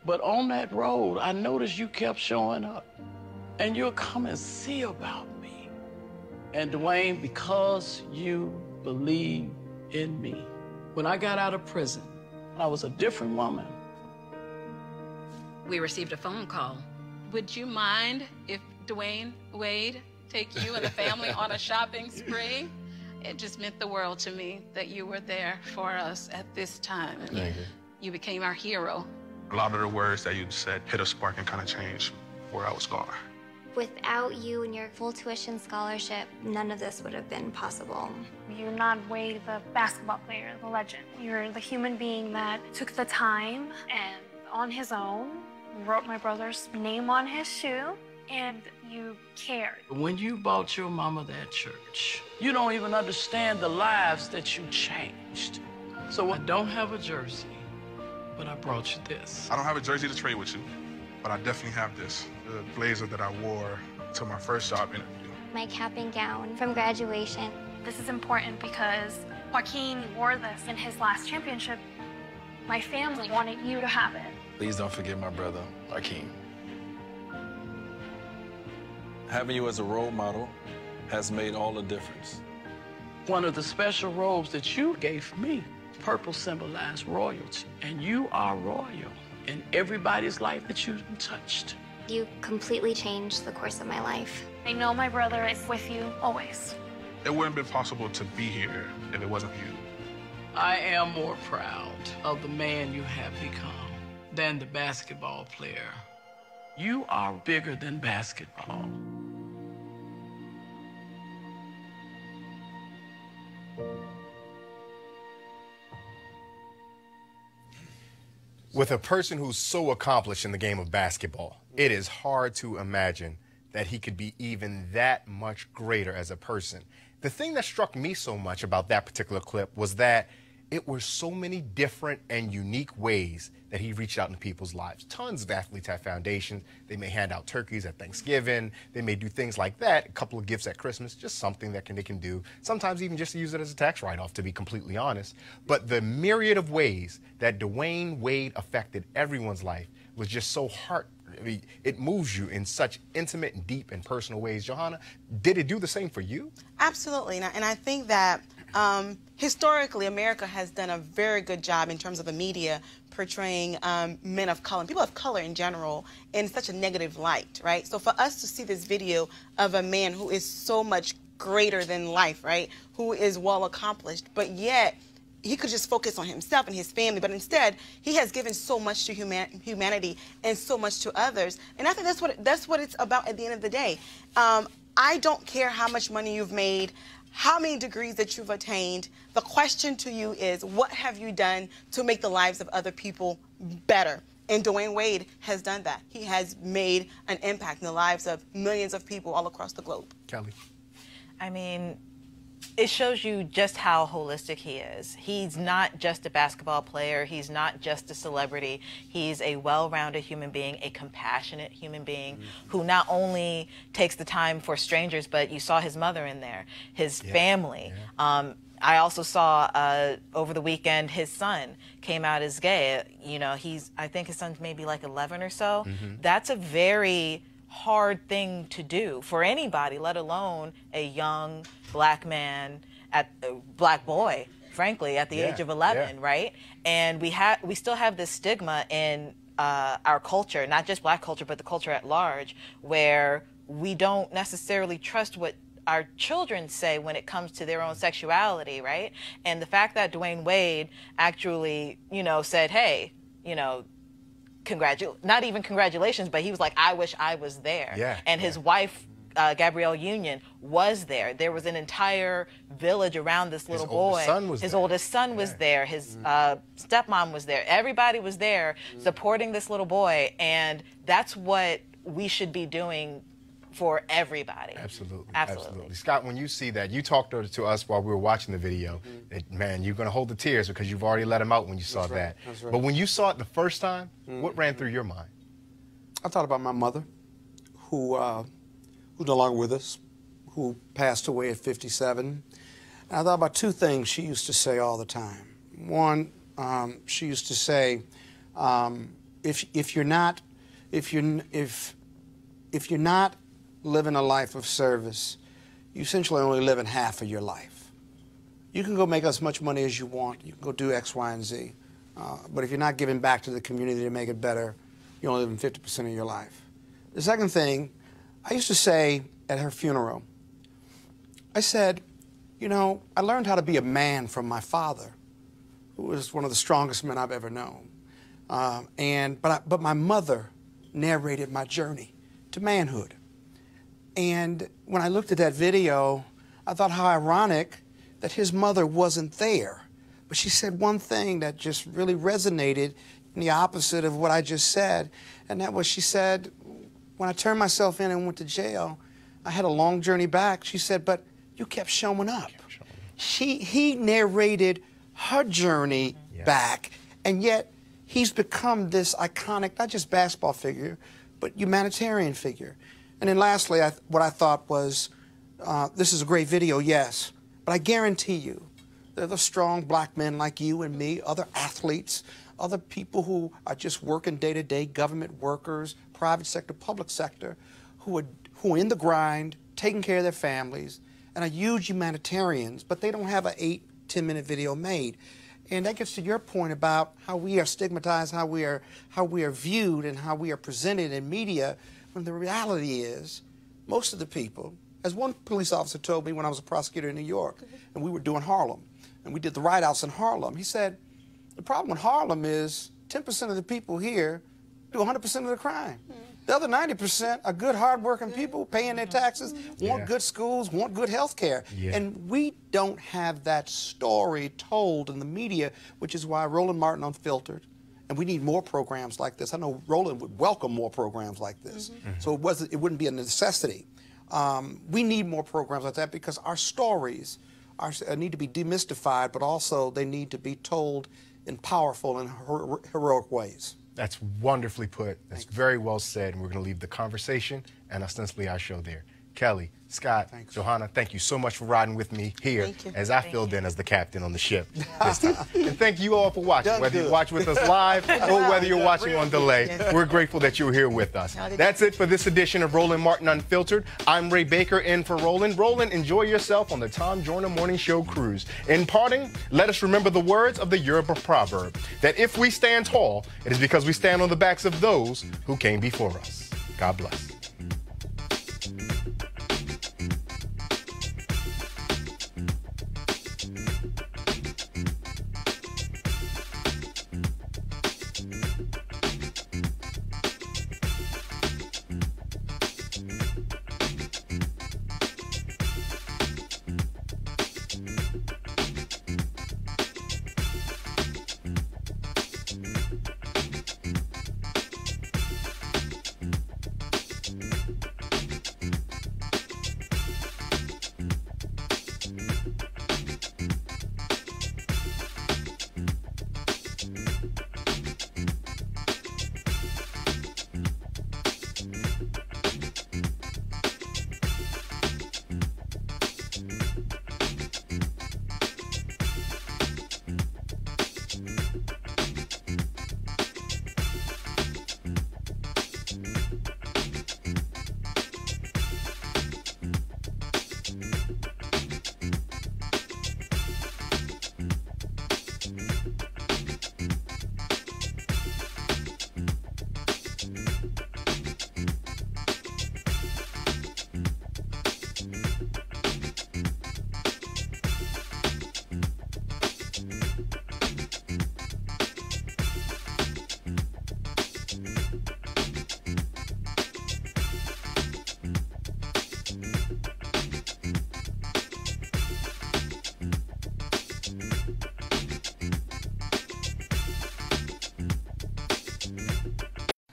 But on that road, I noticed you kept showing up. And you'll come and see about me. And Dwayne, because you believe in me. When I got out of prison, I was a different woman. We received a phone call. Would you mind if Dwayne Wade take you and the family on a shopping spree? It just meant the world to me that you were there for us at this time. Thank you. You became our hero. A lot of the words that you said hit a spark and kind of changed where I was going. Without you and your full tuition scholarship, none of this would have been possible. You're not Wade, the basketball player, the legend. You're the human being that took the time and on his own wrote my brother's name on his shoe, and you cared. When you bought your mama that church, you don't even understand the lives that you changed. So I don't have a jersey, but I brought you this. I don't have a jersey to trade with you, but I definitely have this, the blazer that I wore to my first job interview. My cap and gown from graduation. This is important because Joaquin wore this in his last championship. My family wanted you to have it. Please don't forget my brother, Joaquin. Having you as a role model has made all the difference. One of the special robes that you gave me, purple symbolized royalty, and you are royal in everybody's life that you've touched. You completely changed the course of my life. I know my brother is with you always. It wouldn't have been possible to be here if it wasn't for you. I am more proud of the man you have become than the basketball player. You are bigger than basketball. With a person who's so accomplished in the game of basketball, it is hard to imagine that he could be even that much greater as a person. The thing that struck me so much about that particular clip was that it were so many different and unique ways that he reached out into people's lives. Tons of athletes have foundations. They may hand out turkeys at Thanksgiving. They may do things like that, a couple of gifts at Christmas, just something that they can do. Sometimes even just to use it as a tax write-off, to be completely honest. But the myriad of ways that Dwayne Wade affected everyone's life was just so it moves you in such intimate and deep and personal ways. Johanna, did it do the same for you? Absolutely, and I think that historically, America has done a very good job in terms of the media portraying men of color, people of color in general, in such a negative light, right? So for us to see this video of a man who is so much greater than life, right, who is well accomplished, but yet he could just focus on himself and his family, but instead he has given so much to humanity and so much to others. And I think that's what it's about at the end of the day. I don't care how much money you've made, how many degrees that you've attained. The question to you is, what have you done to make the lives of other people better? And Dwayne Wade has done that. He has made an impact in the lives of millions of people all across the globe. Kelly. I mean, it shows you just how holistic he is. He's not just a basketball player. He's not just a celebrity. He's a well-rounded human being, a compassionate human being who not only takes the time for strangers, but you saw his mother in there, his family. I also saw over the weekend his son came out as gay. You know, I think his son's maybe like 11 or so. That's a very hard thing to do for anybody, let alone a young black man, black boy, frankly, at the age of 11, right? And we still have this stigma in our culture, not just black culture, but the culture at large, where we don't necessarily trust what our children say when it comes to their own sexuality, right? And the fact that Dwayne Wade actually, you know, said, hey, you know, not even congratulations, but he was like, I wish I was there. Yeah, and his wife, Gabrielle Union, was there. There was an entire village around this little boy. His oldest son was there. His stepmom was there. Everybody was there supporting this little boy, and that's what we should be doing for everybody. Absolutely. Scott, when you see that, you talked to us while we were watching the video, that, man, you're going to hold the tears because you've already let him out when you saw that. That's right. But when you saw it the first time, what ran through your mind? I thought about my mother, who's no longer with us, who passed away at 57. And I thought about two things she used to say all the time. One, she used to say, if you're not living a life of service, you essentially only living half of your life. You can go make as much money as you want. You can go do X, Y, and Z. But if you're not giving back to the community to make it better, you're only living 50% of your life. The second thing, I used to say at her funeral, I said, you know, I learned how to be a man from my father, who was one of the strongest men I've ever known. But my mother narrated my journey to manhood. And when I looked at that video, I thought how ironic that his mother wasn't there. But she said one thing that just really resonated in the opposite of what I just said. And that was, she said, when I turned myself in and went to jail, I had a long journey back. She said, but you kept showing up. He narrated her journey back, and yet he's become this iconic, not just basketball figure, but humanitarian figure. And then lastly, what I thought was, this is a great video, yes, but I guarantee you, there are strong black men like you and me, other athletes, other people who are just working day-to-day, government workers, private sector, public sector, who are in the grind, taking care of their families, and are huge humanitarians, but they don't have an 8-10-minute video made. And that gets to your point about how we are stigmatized, how we are viewed, and how we are presented in media, when the reality is, most of the people, as one police officer told me when I was a prosecutor in New York, and we were doing Harlem, and we did the write-outs in Harlem, he said, the problem with Harlem is 10% of the people here do 100% of the crime. The other 90% are good, hard-working people paying their taxes, want good schools, want good health care. And we don't have that story told in the media, which is why Roland Martin Unfiltered, and we need more programs like this. I know Roland would welcome more programs like this. So it wouldn't be a necessity. We need more programs like that because our stories need to be demystified, but also they need to be told in powerful and heroic ways. That's wonderfully put. That's very well said. And we're going to leave the conversation and ostensibly our show there. Kelly, Scott, Johanna, thank you so much for riding with me here as I filled in as the captain on the ship this time. And thank you all for watching, whether you watch with us live or whether you're watching on delay. We're grateful that you're here with us. That's it for this edition of Roland Martin Unfiltered. I'm Ray Baker in for Roland. Roland, enjoy yourself on the Tom Joyner Morning Show cruise. In parting, let us remember the words of the Yoruba proverb, that if we stand tall, it is because we stand on the backs of those who came before us. God bless.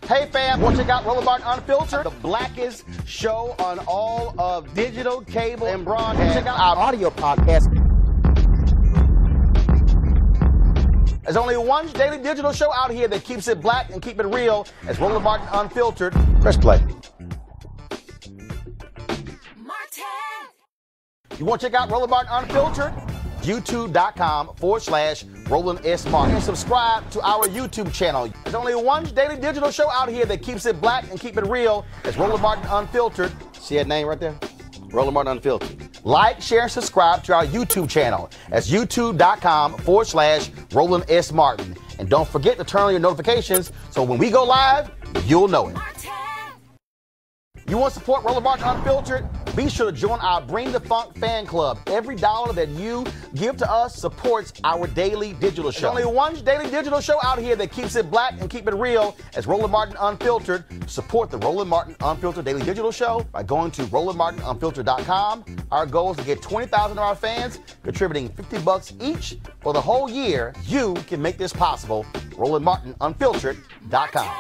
Hey fam, want to check out Roland Martin Unfiltered, the blackest show on all of digital, cable, and broadcast. Check out our audio podcast. There's only one daily digital show out here that keeps it black and keep it real. It's Roland Martin Unfiltered. Press play. You want to check out Roland Martin Unfiltered? YouTube.com/Roland S. Martin. And subscribe to our YouTube channel. There's only one daily digital show out here that keeps it black and keep it real. It's Roland Martin Unfiltered. See that name right there? Roland Martin Unfiltered. Like, share, and subscribe to our YouTube channel. That's YouTube.com/Roland S. Martin. And don't forget to turn on your notifications so when we go live, you'll know it. You want to support Roland Martin Unfiltered? Be sure to join our Bring the Funk fan club. Every dollar that you give to us supports our daily digital show. There's only one daily digital show out here that keeps it black and keep it real. It's Roland Martin Unfiltered. Support the Roland Martin Unfiltered daily digital show by going to RolandMartinUnfiltered.com. Our goal is to get 20,000 of our fans contributing $50 each for the whole year. You can make this possible. RolandMartinUnfiltered.com.